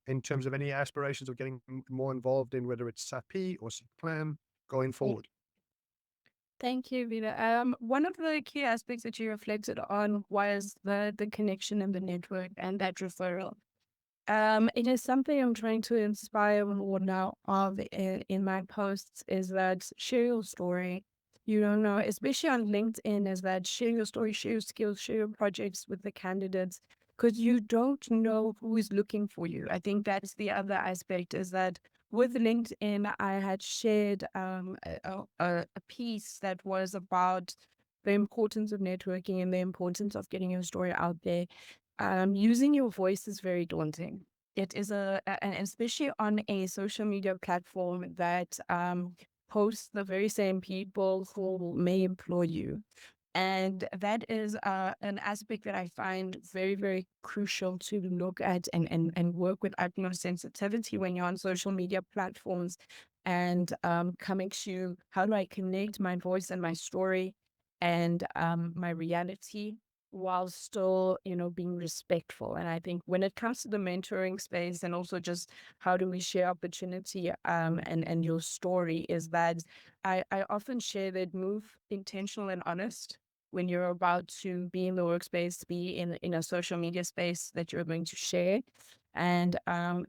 in terms of any aspirations of getting more involved in whether it's SAP or SAP Plan going forward. Thank you, Vida. One of the key aspects that you reflected on was the connection and the network and that referral. It is something I'm trying to inspire more now of in my posts, is that share your story. You don't know, especially on LinkedIn, is that share your story, share your skills, share your projects with the candidates, because you don't know who is looking for you. I think that's the other aspect, is that with LinkedIn, I had shared a piece that was about the importance of networking and the importance of getting your story out there. Using your voice is very daunting. It is and especially on a social media platform that hosts the very same people who may employ you. And that is an aspect that I find very, very crucial to look at and work with utmost sensitivity when you're on social media platforms, and coming to how do I connect my voice and my story and my reality while still, being respectful. And I think when it comes to the mentoring space, and also just how do we share opportunity and your story, is that I often share that move intentional and honest when you're about to be in the workspace, be in a social media space that you're going to share, and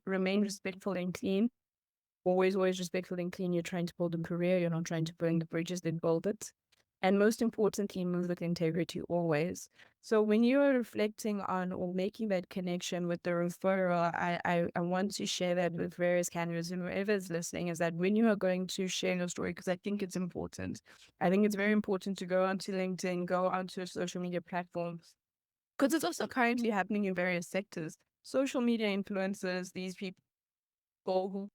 remain respectful and clean. Always, always respectful and clean. You're trying to build a career. You're not trying to burn the bridges that build it. And most importantly, move with integrity always. So when you are reflecting on or making that connection with the referral, I want to share that with various candidates and whoever is listening, is that when you are going to share your story, because I think it's important. I think it's very important to go onto LinkedIn, go onto social media platforms, because it's also currently happening in various sectors. Social media influencers, these people who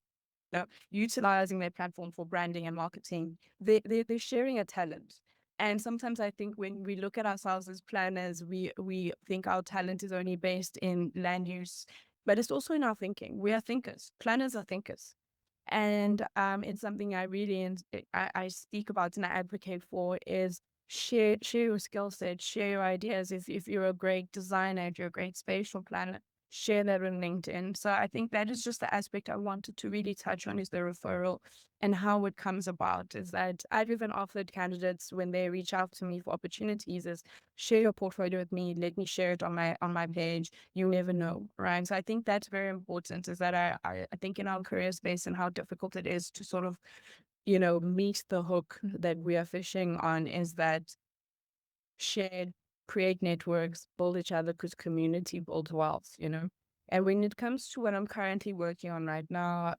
utilizing their platform for branding and marketing, they're sharing a talent. And sometimes I think when we look at ourselves as planners, we think our talent is only based in land use, but it's also in our thinking. We are thinkers. Planners are thinkers. And it's something I really I speak about and I advocate for, is share your skill set, share your ideas. If you're a great designer, if you're a great spatial planner, share that on LinkedIn. So I think that is just the aspect I wanted to really touch on, is the referral and how it comes about. Is that I've even offered candidates, when they reach out to me for opportunities, is share your portfolio with me, let me share it on my page. You never know, right? So I think that's very important, is that I think in our career space and how difficult it is to sort of, meet the hook that we are fishing on, is that share, create networks, build each other, because community builds wealth. And when it comes to what I'm currently working on right now,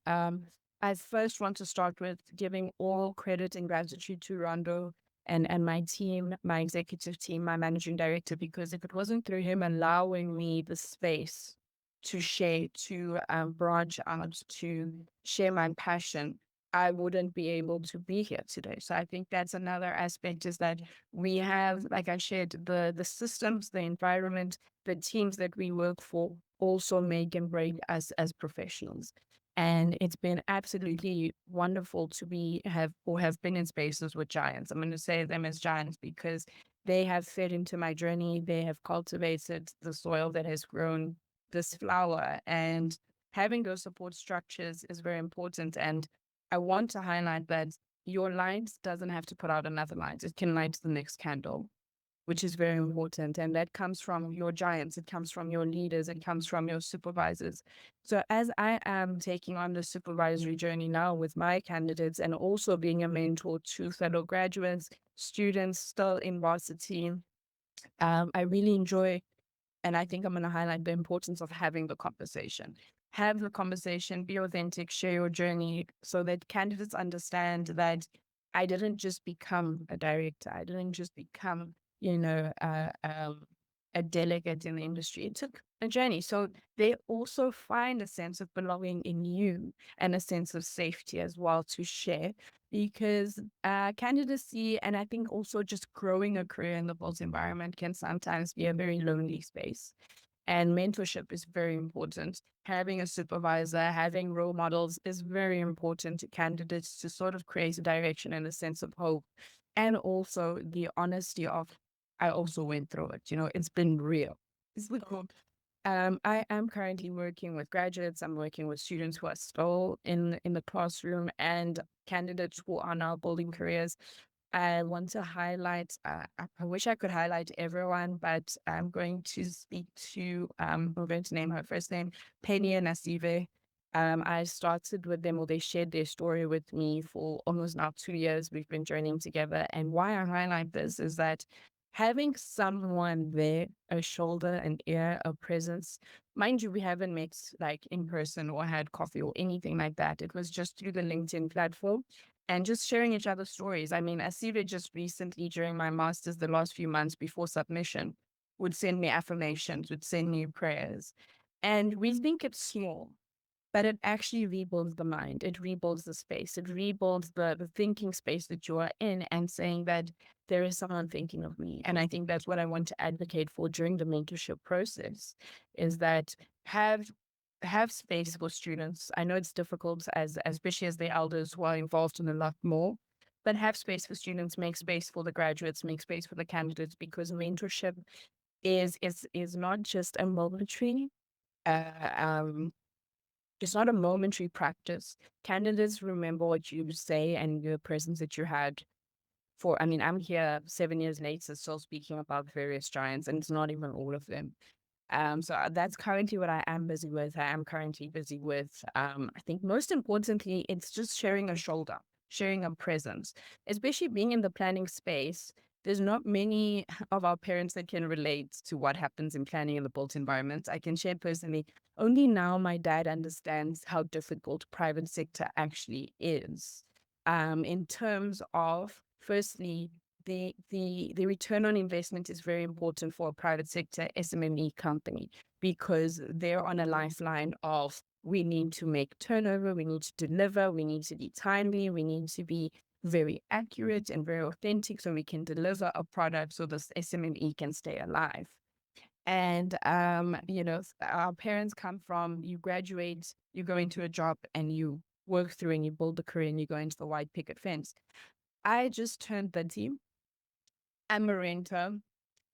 I first want to start with giving all credit and gratitude to Rondo and my team, my executive team, my managing director, because if it wasn't through him allowing me the space to share, to branch out, to share my passion, I wouldn't be able to be here today. So I think that's another aspect, is that we have, like I shared, the systems, the environment, the teams that we work for also make and break us as professionals. And it's been absolutely wonderful to have been in spaces with giants. I'm going to say them as giants because they have fed into my journey. They have cultivated the soil that has grown this flower, and having those support structures is very important. And I want to highlight that your light doesn't have to put out another light. It can light the next candle. which is very important. And that comes from your giants, it comes from your leaders, it comes from your supervisors. So as I am taking on the supervisory journey now with my candidates and also being a mentor to fellow graduates, students still in varsity, I really enjoy, and I think I'm going to highlight the importance of having the conversation. Have the conversation, be authentic, share your journey so that candidates understand that I didn't just become a director. I didn't just become, a delegate in the industry. It took a journey. So they also find a sense of belonging in you and a sense of safety as well to share, because candidacy, and I think also just growing a career in the built environment, can sometimes be a very lonely space. And mentorship is very important. Having a supervisor, having role models is very important to candidates to sort of create a direction and a sense of hope. And also the honesty of, I also went through it. It's been real. It's been real. I am currently working with graduates. I'm working with students who are still in the classroom and candidates who are now building careers. I want to highlight, I wish I could highlight everyone, but I'm going to speak to, I'm going to name her first name, Penny and Asive. I started with them, or they shared their story with me for almost now 2 years. We've been journeying together. And why I highlight this is that having someone there, a shoulder, an ear, a presence, mind you, we haven't met like in person or had coffee or anything like that. It was just through the LinkedIn platform and just sharing each other's stories. I mean, Asive just recently during my master's, the last few months before submission, would send me affirmations, would send me prayers. And we think it's small, but it actually rebuilds the mind. It rebuilds the space. It rebuilds the thinking space that you are in, and saying that there is someone thinking of me. And I think that's what I want to advocate for during the mentorship process, is that have space for students. I know it's difficult, especially as the elders who are involved in a lot more, but have space for students, make space for the graduates, make space for the candidates, because mentorship is not just a momentary it's not a momentary practice. Candidates remember what you say and your presence that you had for, I mean, I'm here 7 years later still speaking about various giants, and it's not even all of them. So that's currently what I am busy with. I am currently busy with, I think most importantly, it's just sharing a shoulder, sharing a presence, especially being in the planning space. There's not many of our parents that can relate to what happens in planning in the built environment. I can share personally, only now my dad understands how difficult private sector actually is. In terms of, firstly, the return on investment is very important for a private sector SMME company, because they're on a lifeline of, we need to make turnover, we need to deliver, we need to be timely, we need to be very accurate and very authentic so we can deliver a product so this SMME can stay alive. And, our parents come from, you graduate, you go into a job and you work through and you build a career and you go into the white picket fence. I just turned 30. I'm a renter.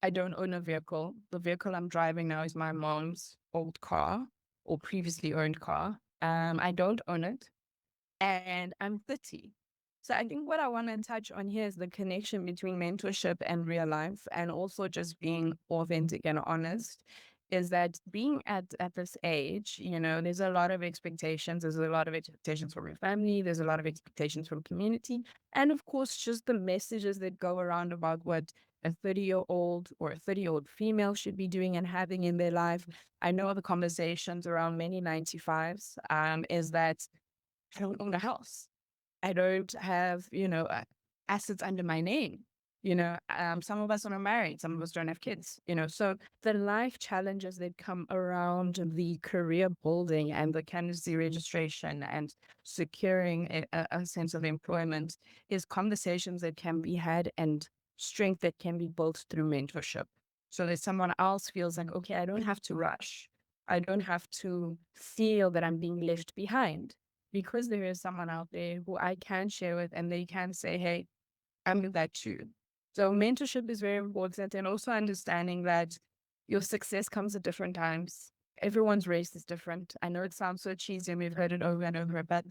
I don't own a vehicle. The vehicle I'm driving now is my mom's old car, or previously owned car. I don't own it, and I'm 30. So I think what I want to touch on here is the connection between mentorship and real life, and also just being authentic and honest. Is that being at this age, there's a lot of expectations. There's a lot of expectations from your family. There's a lot of expectations from community. And of course, just the messages that go around about what a 30-year-old or a 30-year-old female should be doing and having in their life. I know the conversations around many 95s is that I don't own a house. I don't have, assets under my name. Some of us are not married, some of us don't have kids, so the life challenges that come around the career building and the candidacy registration and securing a sense of employment is conversations that can be had and strength that can be built through mentorship. So that someone else feels like, okay, I don't have to rush. I don't have to feel that I'm being left behind, because there is someone out there who I can share with and they can say, hey, I'm in that too. So mentorship is very important, and also understanding that your success comes at different times. Everyone's race is different. I know it sounds so cheesy and we've heard it over and over, but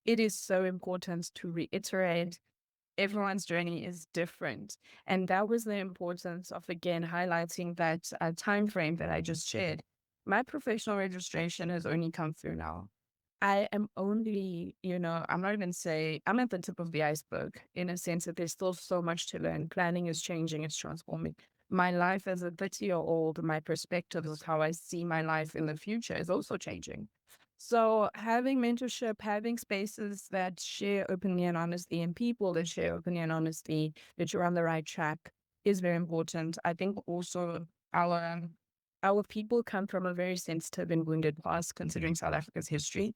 it is so important to reiterate everyone's journey is different. And that was the importance of, again, highlighting that time frame that I just shared. My professional registration has only come through now. I am only, I'm not even say I'm at the tip of the iceberg, in a sense that there's still so much to learn. Planning is changing, it's transforming. My life as a 30-year-old, my perspective of how I see my life in the future is also changing. So having mentorship, having spaces that share openly and honestly, and people that share openly and honestly that you're on the right track is very important. I think also our people come from a very sensitive and wounded past, considering South Africa's history,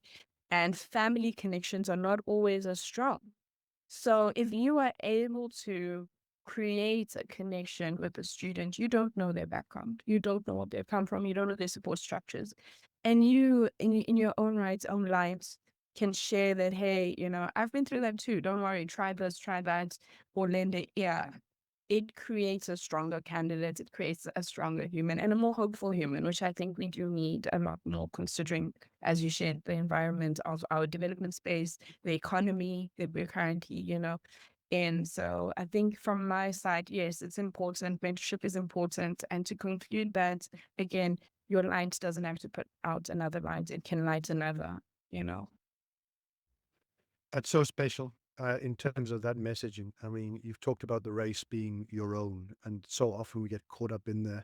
and family connections are not always as strong. So if you are able to create a connection with a student, you don't know their background, you don't know what they've come from, you don't know their support structures, and you, in your own rights, own lives, can share that, hey, I've been through that too. Don't worry, try this, try that, or lend it. Yeah, it creates a stronger candidate. It creates a stronger human and a more hopeful human, which I think we do need a lot more, considering, as you shared, the environment of our development space, the economy that we're currently, in. So I think from my side, yes, it's important. Mentorship is important. And to conclude that, again, your light doesn't have to put out another light. It can light another. That's so special in terms of that messaging. I mean, you've talked about the race being your own, and so often we get caught up in the,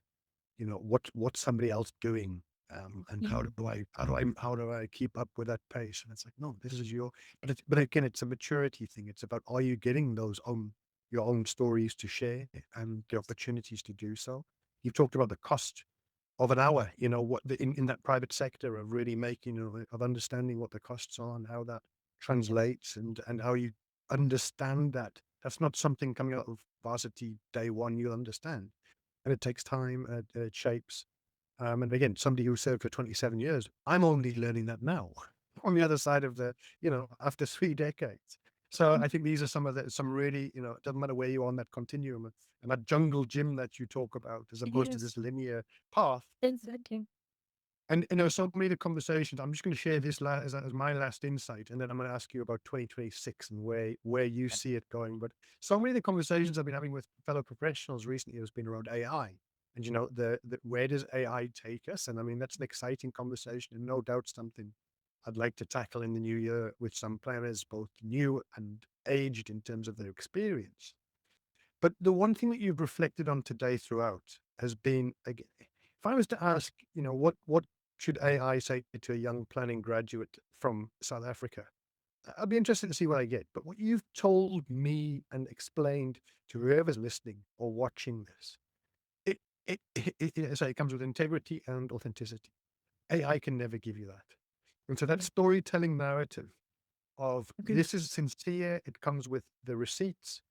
what's somebody else doing, and how do I keep up with that pace? And it's like, no, this is but again, it's a maturity thing. It's about, are you getting your own stories to share and the opportunities to do so? You've talked about the cost of an hour, what in that private sector of really making, of understanding what the costs are and how that translates, and how you understand that. That's not something coming out of varsity day one you'll understand. And it takes time, it shapes. And again, somebody who served for 27 years, I'm only learning that now on the other side of after 3 decades. So I think these are some really, it doesn't matter where you are on that continuum and that jungle gym that you talk about, as opposed to this linear path. Exactly. And so many of the conversations, I'm just going to share this as my last insight, and then I'm going to ask you about 2026 and where you see it going. But so many of the conversations I've been having with fellow professionals recently has been around AI, and the where does AI take us? And I mean, that's an exciting conversation, and no doubt something I'd like to tackle in the new year with some planners, both new and aged in terms of their experience. But the one thing that you've reflected on today throughout has been, again, if I was to ask, what should AI say to a young planning graduate from South Africa? I'd be interested to see what I get. But what you've told me and explained to whoever's listening or watching this, it comes with integrity and authenticity. AI can never give you that. And so that storytelling narrative of this is sincere, it comes with the receipts.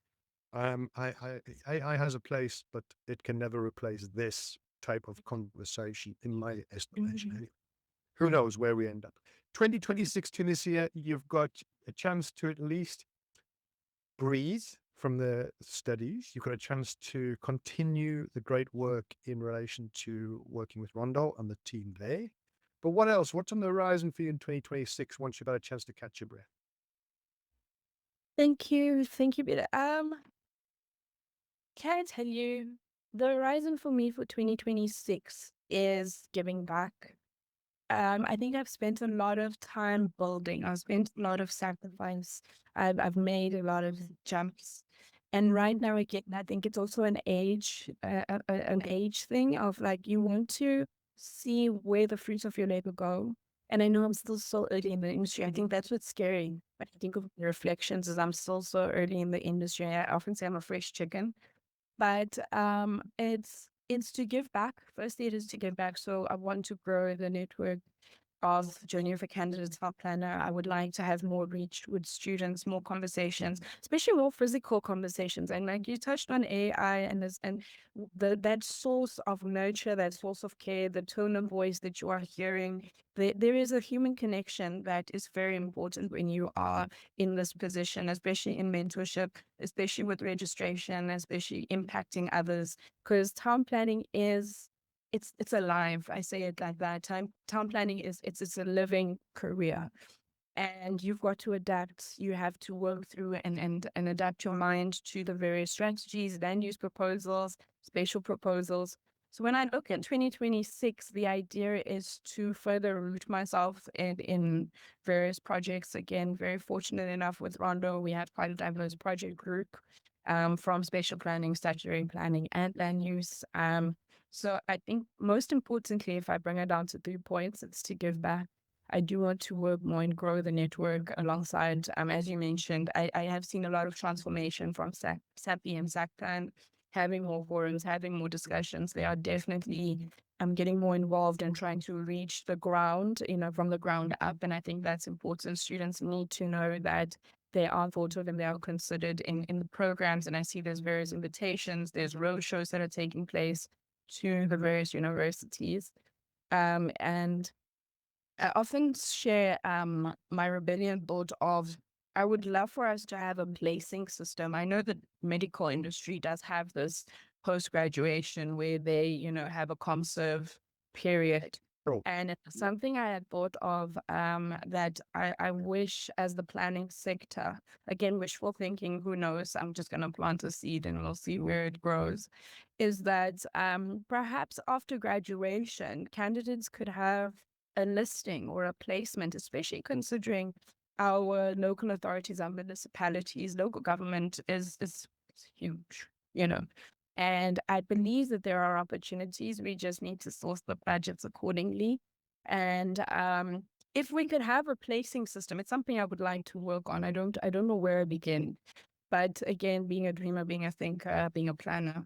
AI has a place, but it can never replace this type of conversation, in my estimation. Anyway. Who knows where we end up? 2026 Tunisia, you've got a chance to at least breathe from the studies. You've got a chance to continue the great work in relation to working with Rondo and the team there. But what else? What's on the horizon for you in 2026 once you've had a chance to catch your breath? Thank you. Thank you, Peter. Can I tell you, the horizon for me for 2026 is giving back. I think I've spent a lot of time building. I've spent a lot of sacrifice. I've made a lot of jumps. And right now, again, I think it's also an age thing of like, you want to see where the fruits of your labor go. And I know I'm still so early in the industry. I think that's what's scary. When I think of the reflections is I'm still so early in the industry. I often say I'm a fresh chicken. But it's to give back. Firstly, it is to give back. So I want to grow the network of junior for candidates health planner. I would like to have more reach with students, more conversations, especially more physical conversations. And like you touched on AI and that source of nurture, that source of care, the tone of voice that you are hearing. There is a human connection that is very important when you are in this position, especially in mentorship, especially with registration, especially impacting others, because town planning is it's alive. I say it like that. Town planning is it's a living career. and you've got to adapt. You have to work through and adapt your mind to the various strategies, land use proposals, spatial proposals. So when I look at 2026, the idea is to further root myself in various projects. Again, very fortunate enough with Rondo, we have quite a diverse project group, from spatial planning, statutory planning, and land use. So I think most importantly, if I bring it down to 3 points, it's to give back. I do want to work more and grow the network alongside, as you mentioned, I have seen a lot of transformation from SAPI and SACPLAN, having more forums, having more discussions. They are definitely getting more involved and trying to reach the ground, from the ground up. And I think that's important. Students need to know that they are thought of and they are considered in the programs. And I see there's various invitations, there's roadshows that are taking place to the various universities. And I often share my rebellion thought of I would love for us to have a placing system. I know the medical industry does have this post graduation where they, have a ComServe period. Oh. And it's something I had thought of that I wish as the planning sector, again, wishful thinking, who knows? I'm just going to plant a seed and we'll see where it grows. Is that perhaps after graduation, candidates could have a listing or a placement, especially considering our local authorities, our municipalities, local government is huge, And I believe that there are opportunities. We just need to source the budgets accordingly. And if we could have a placing system, it's something I would like to work on. I don't know where I begin. But again, being a dreamer, being a thinker, being a planner,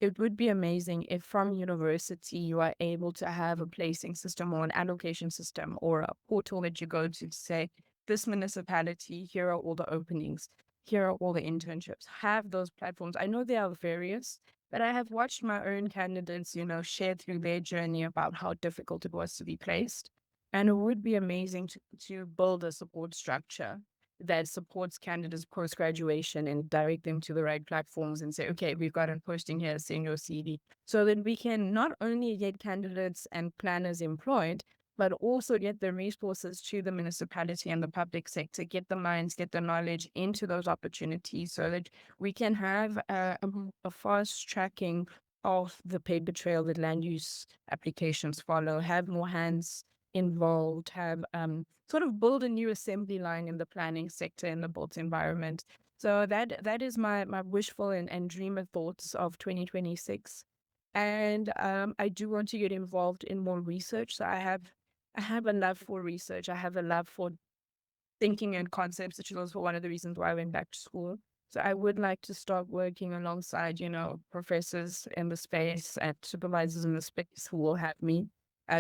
it would be amazing if from university you are able to have a placing system or an allocation system or a portal that you go to say, this municipality, here are all the openings, here are all the internships. Have those platforms. I know they are various, but I have watched my own candidates, share through their journey about how difficult it was to be placed. And it would be amazing to build a support structure that supports candidates post-graduation and direct them to the right platforms and say, okay, we've got a posting here, send your CV, so that we can not only get candidates and planners employed, but also get the resources to the municipality and the public sector, get the minds, get the knowledge into those opportunities so that we can have a fast tracking of the paper trail that land use applications follow, have more hands involved, have sort of build a new assembly line in the planning sector in the built environment. So that is my wishful and dreamer thoughts of 2026. And I do want to get involved in more research. So I have a love for research. I have a love for thinking and concepts, which is also one of the reasons why I went back to school. So I would like to start working alongside, professors in the space and supervisors in the space who will have me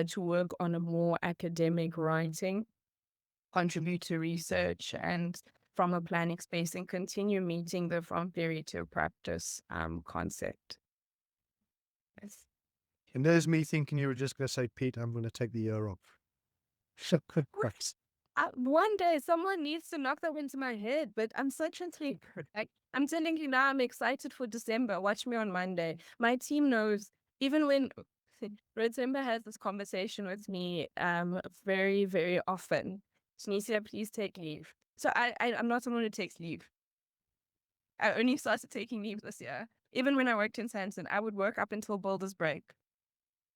to work on a more academic writing, contribute to research and from a planning space and continue meeting the from theory to practice concept. Yes. And there's me thinking you were just going to say, Pete, I'm going to take the year off. One day someone needs to knock that into my head, but I'm such a thinker. I'm telling you now, I'm excited for December. Watch me on Monday. My team knows, even when December has this conversation with me very, very often. Tunisia, please take leave. So I'm not someone who takes leave. I only started taking leave this year. Even when I worked in Sanson, I would work up until Builders break.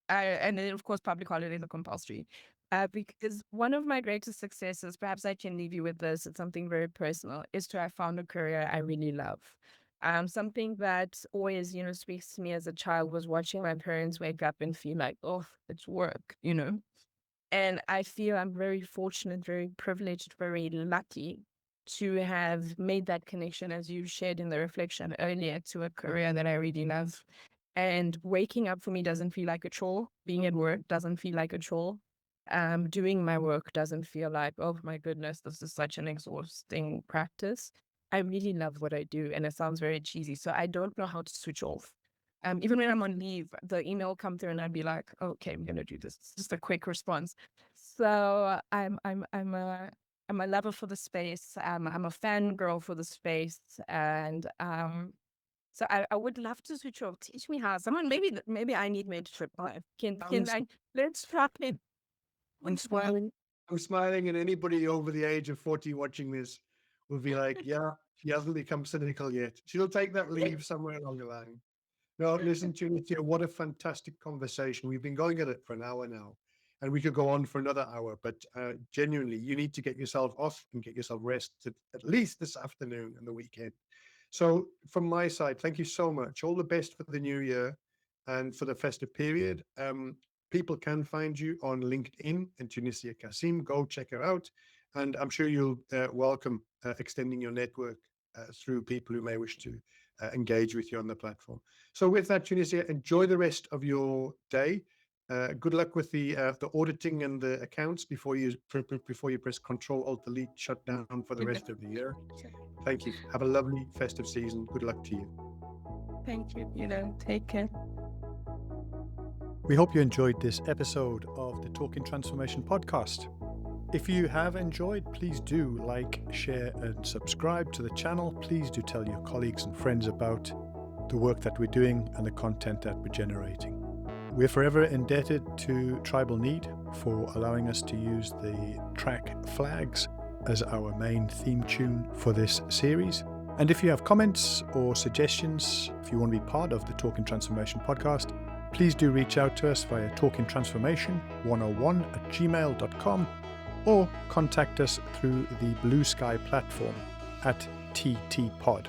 And then, of course, public holidays are compulsory. Because one of my greatest successes, perhaps I can leave you with this, it's something very personal, is to have found a career I really love. Something that always, speaks to me as a child was watching my parents wake up and feel like, oh, it's work, And I feel I'm very fortunate, very privileged, very lucky to have made that connection, as you shared in the reflection earlier, to a career that I really love. And waking up for me doesn't feel like a chore. Being at work doesn't feel like a chore. Doing my work doesn't feel like, oh my goodness, this is such an exhausting practice. I really love what I do, and it sounds very cheesy. So I don't know how to switch off. Even when I'm on leave, the email will come through, and I'd be like, okay, I'm gonna do this. It's just a quick response. So I'm a lover for the space. I'm a fangirl for the space, and so I would love to switch off. Teach me how. Someone maybe I need mentorship. Can I? Let's try it. Tshwane, I'm smiling, and anybody over the age of 40 watching this will be like, yeah, she hasn't become cynical yet. She'll take that leave somewhere along the line. No, listen, Tunisia, what a fantastic conversation. We've been going at it for an hour now, and we could go on for another hour, but genuinely, you need to get yourself off and get yourself rested at least this afternoon and the weekend. So from my side, thank you so much. All the best for the new year and for the festive period. People can find you on LinkedIn and Tunisia Cassim. Go check her out. And I'm sure you'll welcome extending your network through people who may wish to engage with you on the platform. So with that, Tunisia, enjoy the rest of your day. Good luck with the auditing and the accounts before you press Control Alt Delete shut down for the rest of the year. Thank you. Have a lovely festive season. Good luck to you. Thank you. Take care. We hope you enjoyed this episode of the Talking Transformation podcast. If you have enjoyed, please do like, share, and subscribe to the channel. Please do tell your colleagues and friends about the work that we're doing and the content that we're generating. We're forever indebted to Tribal Need for allowing us to use the track Flags as our main theme tune for this series. And if you have comments or suggestions, if you want to be part of the Talking Transformation podcast, please do reach out to us via talkingtransformation101@gmail.com or contact us through the Blue Sky platform at TTPod.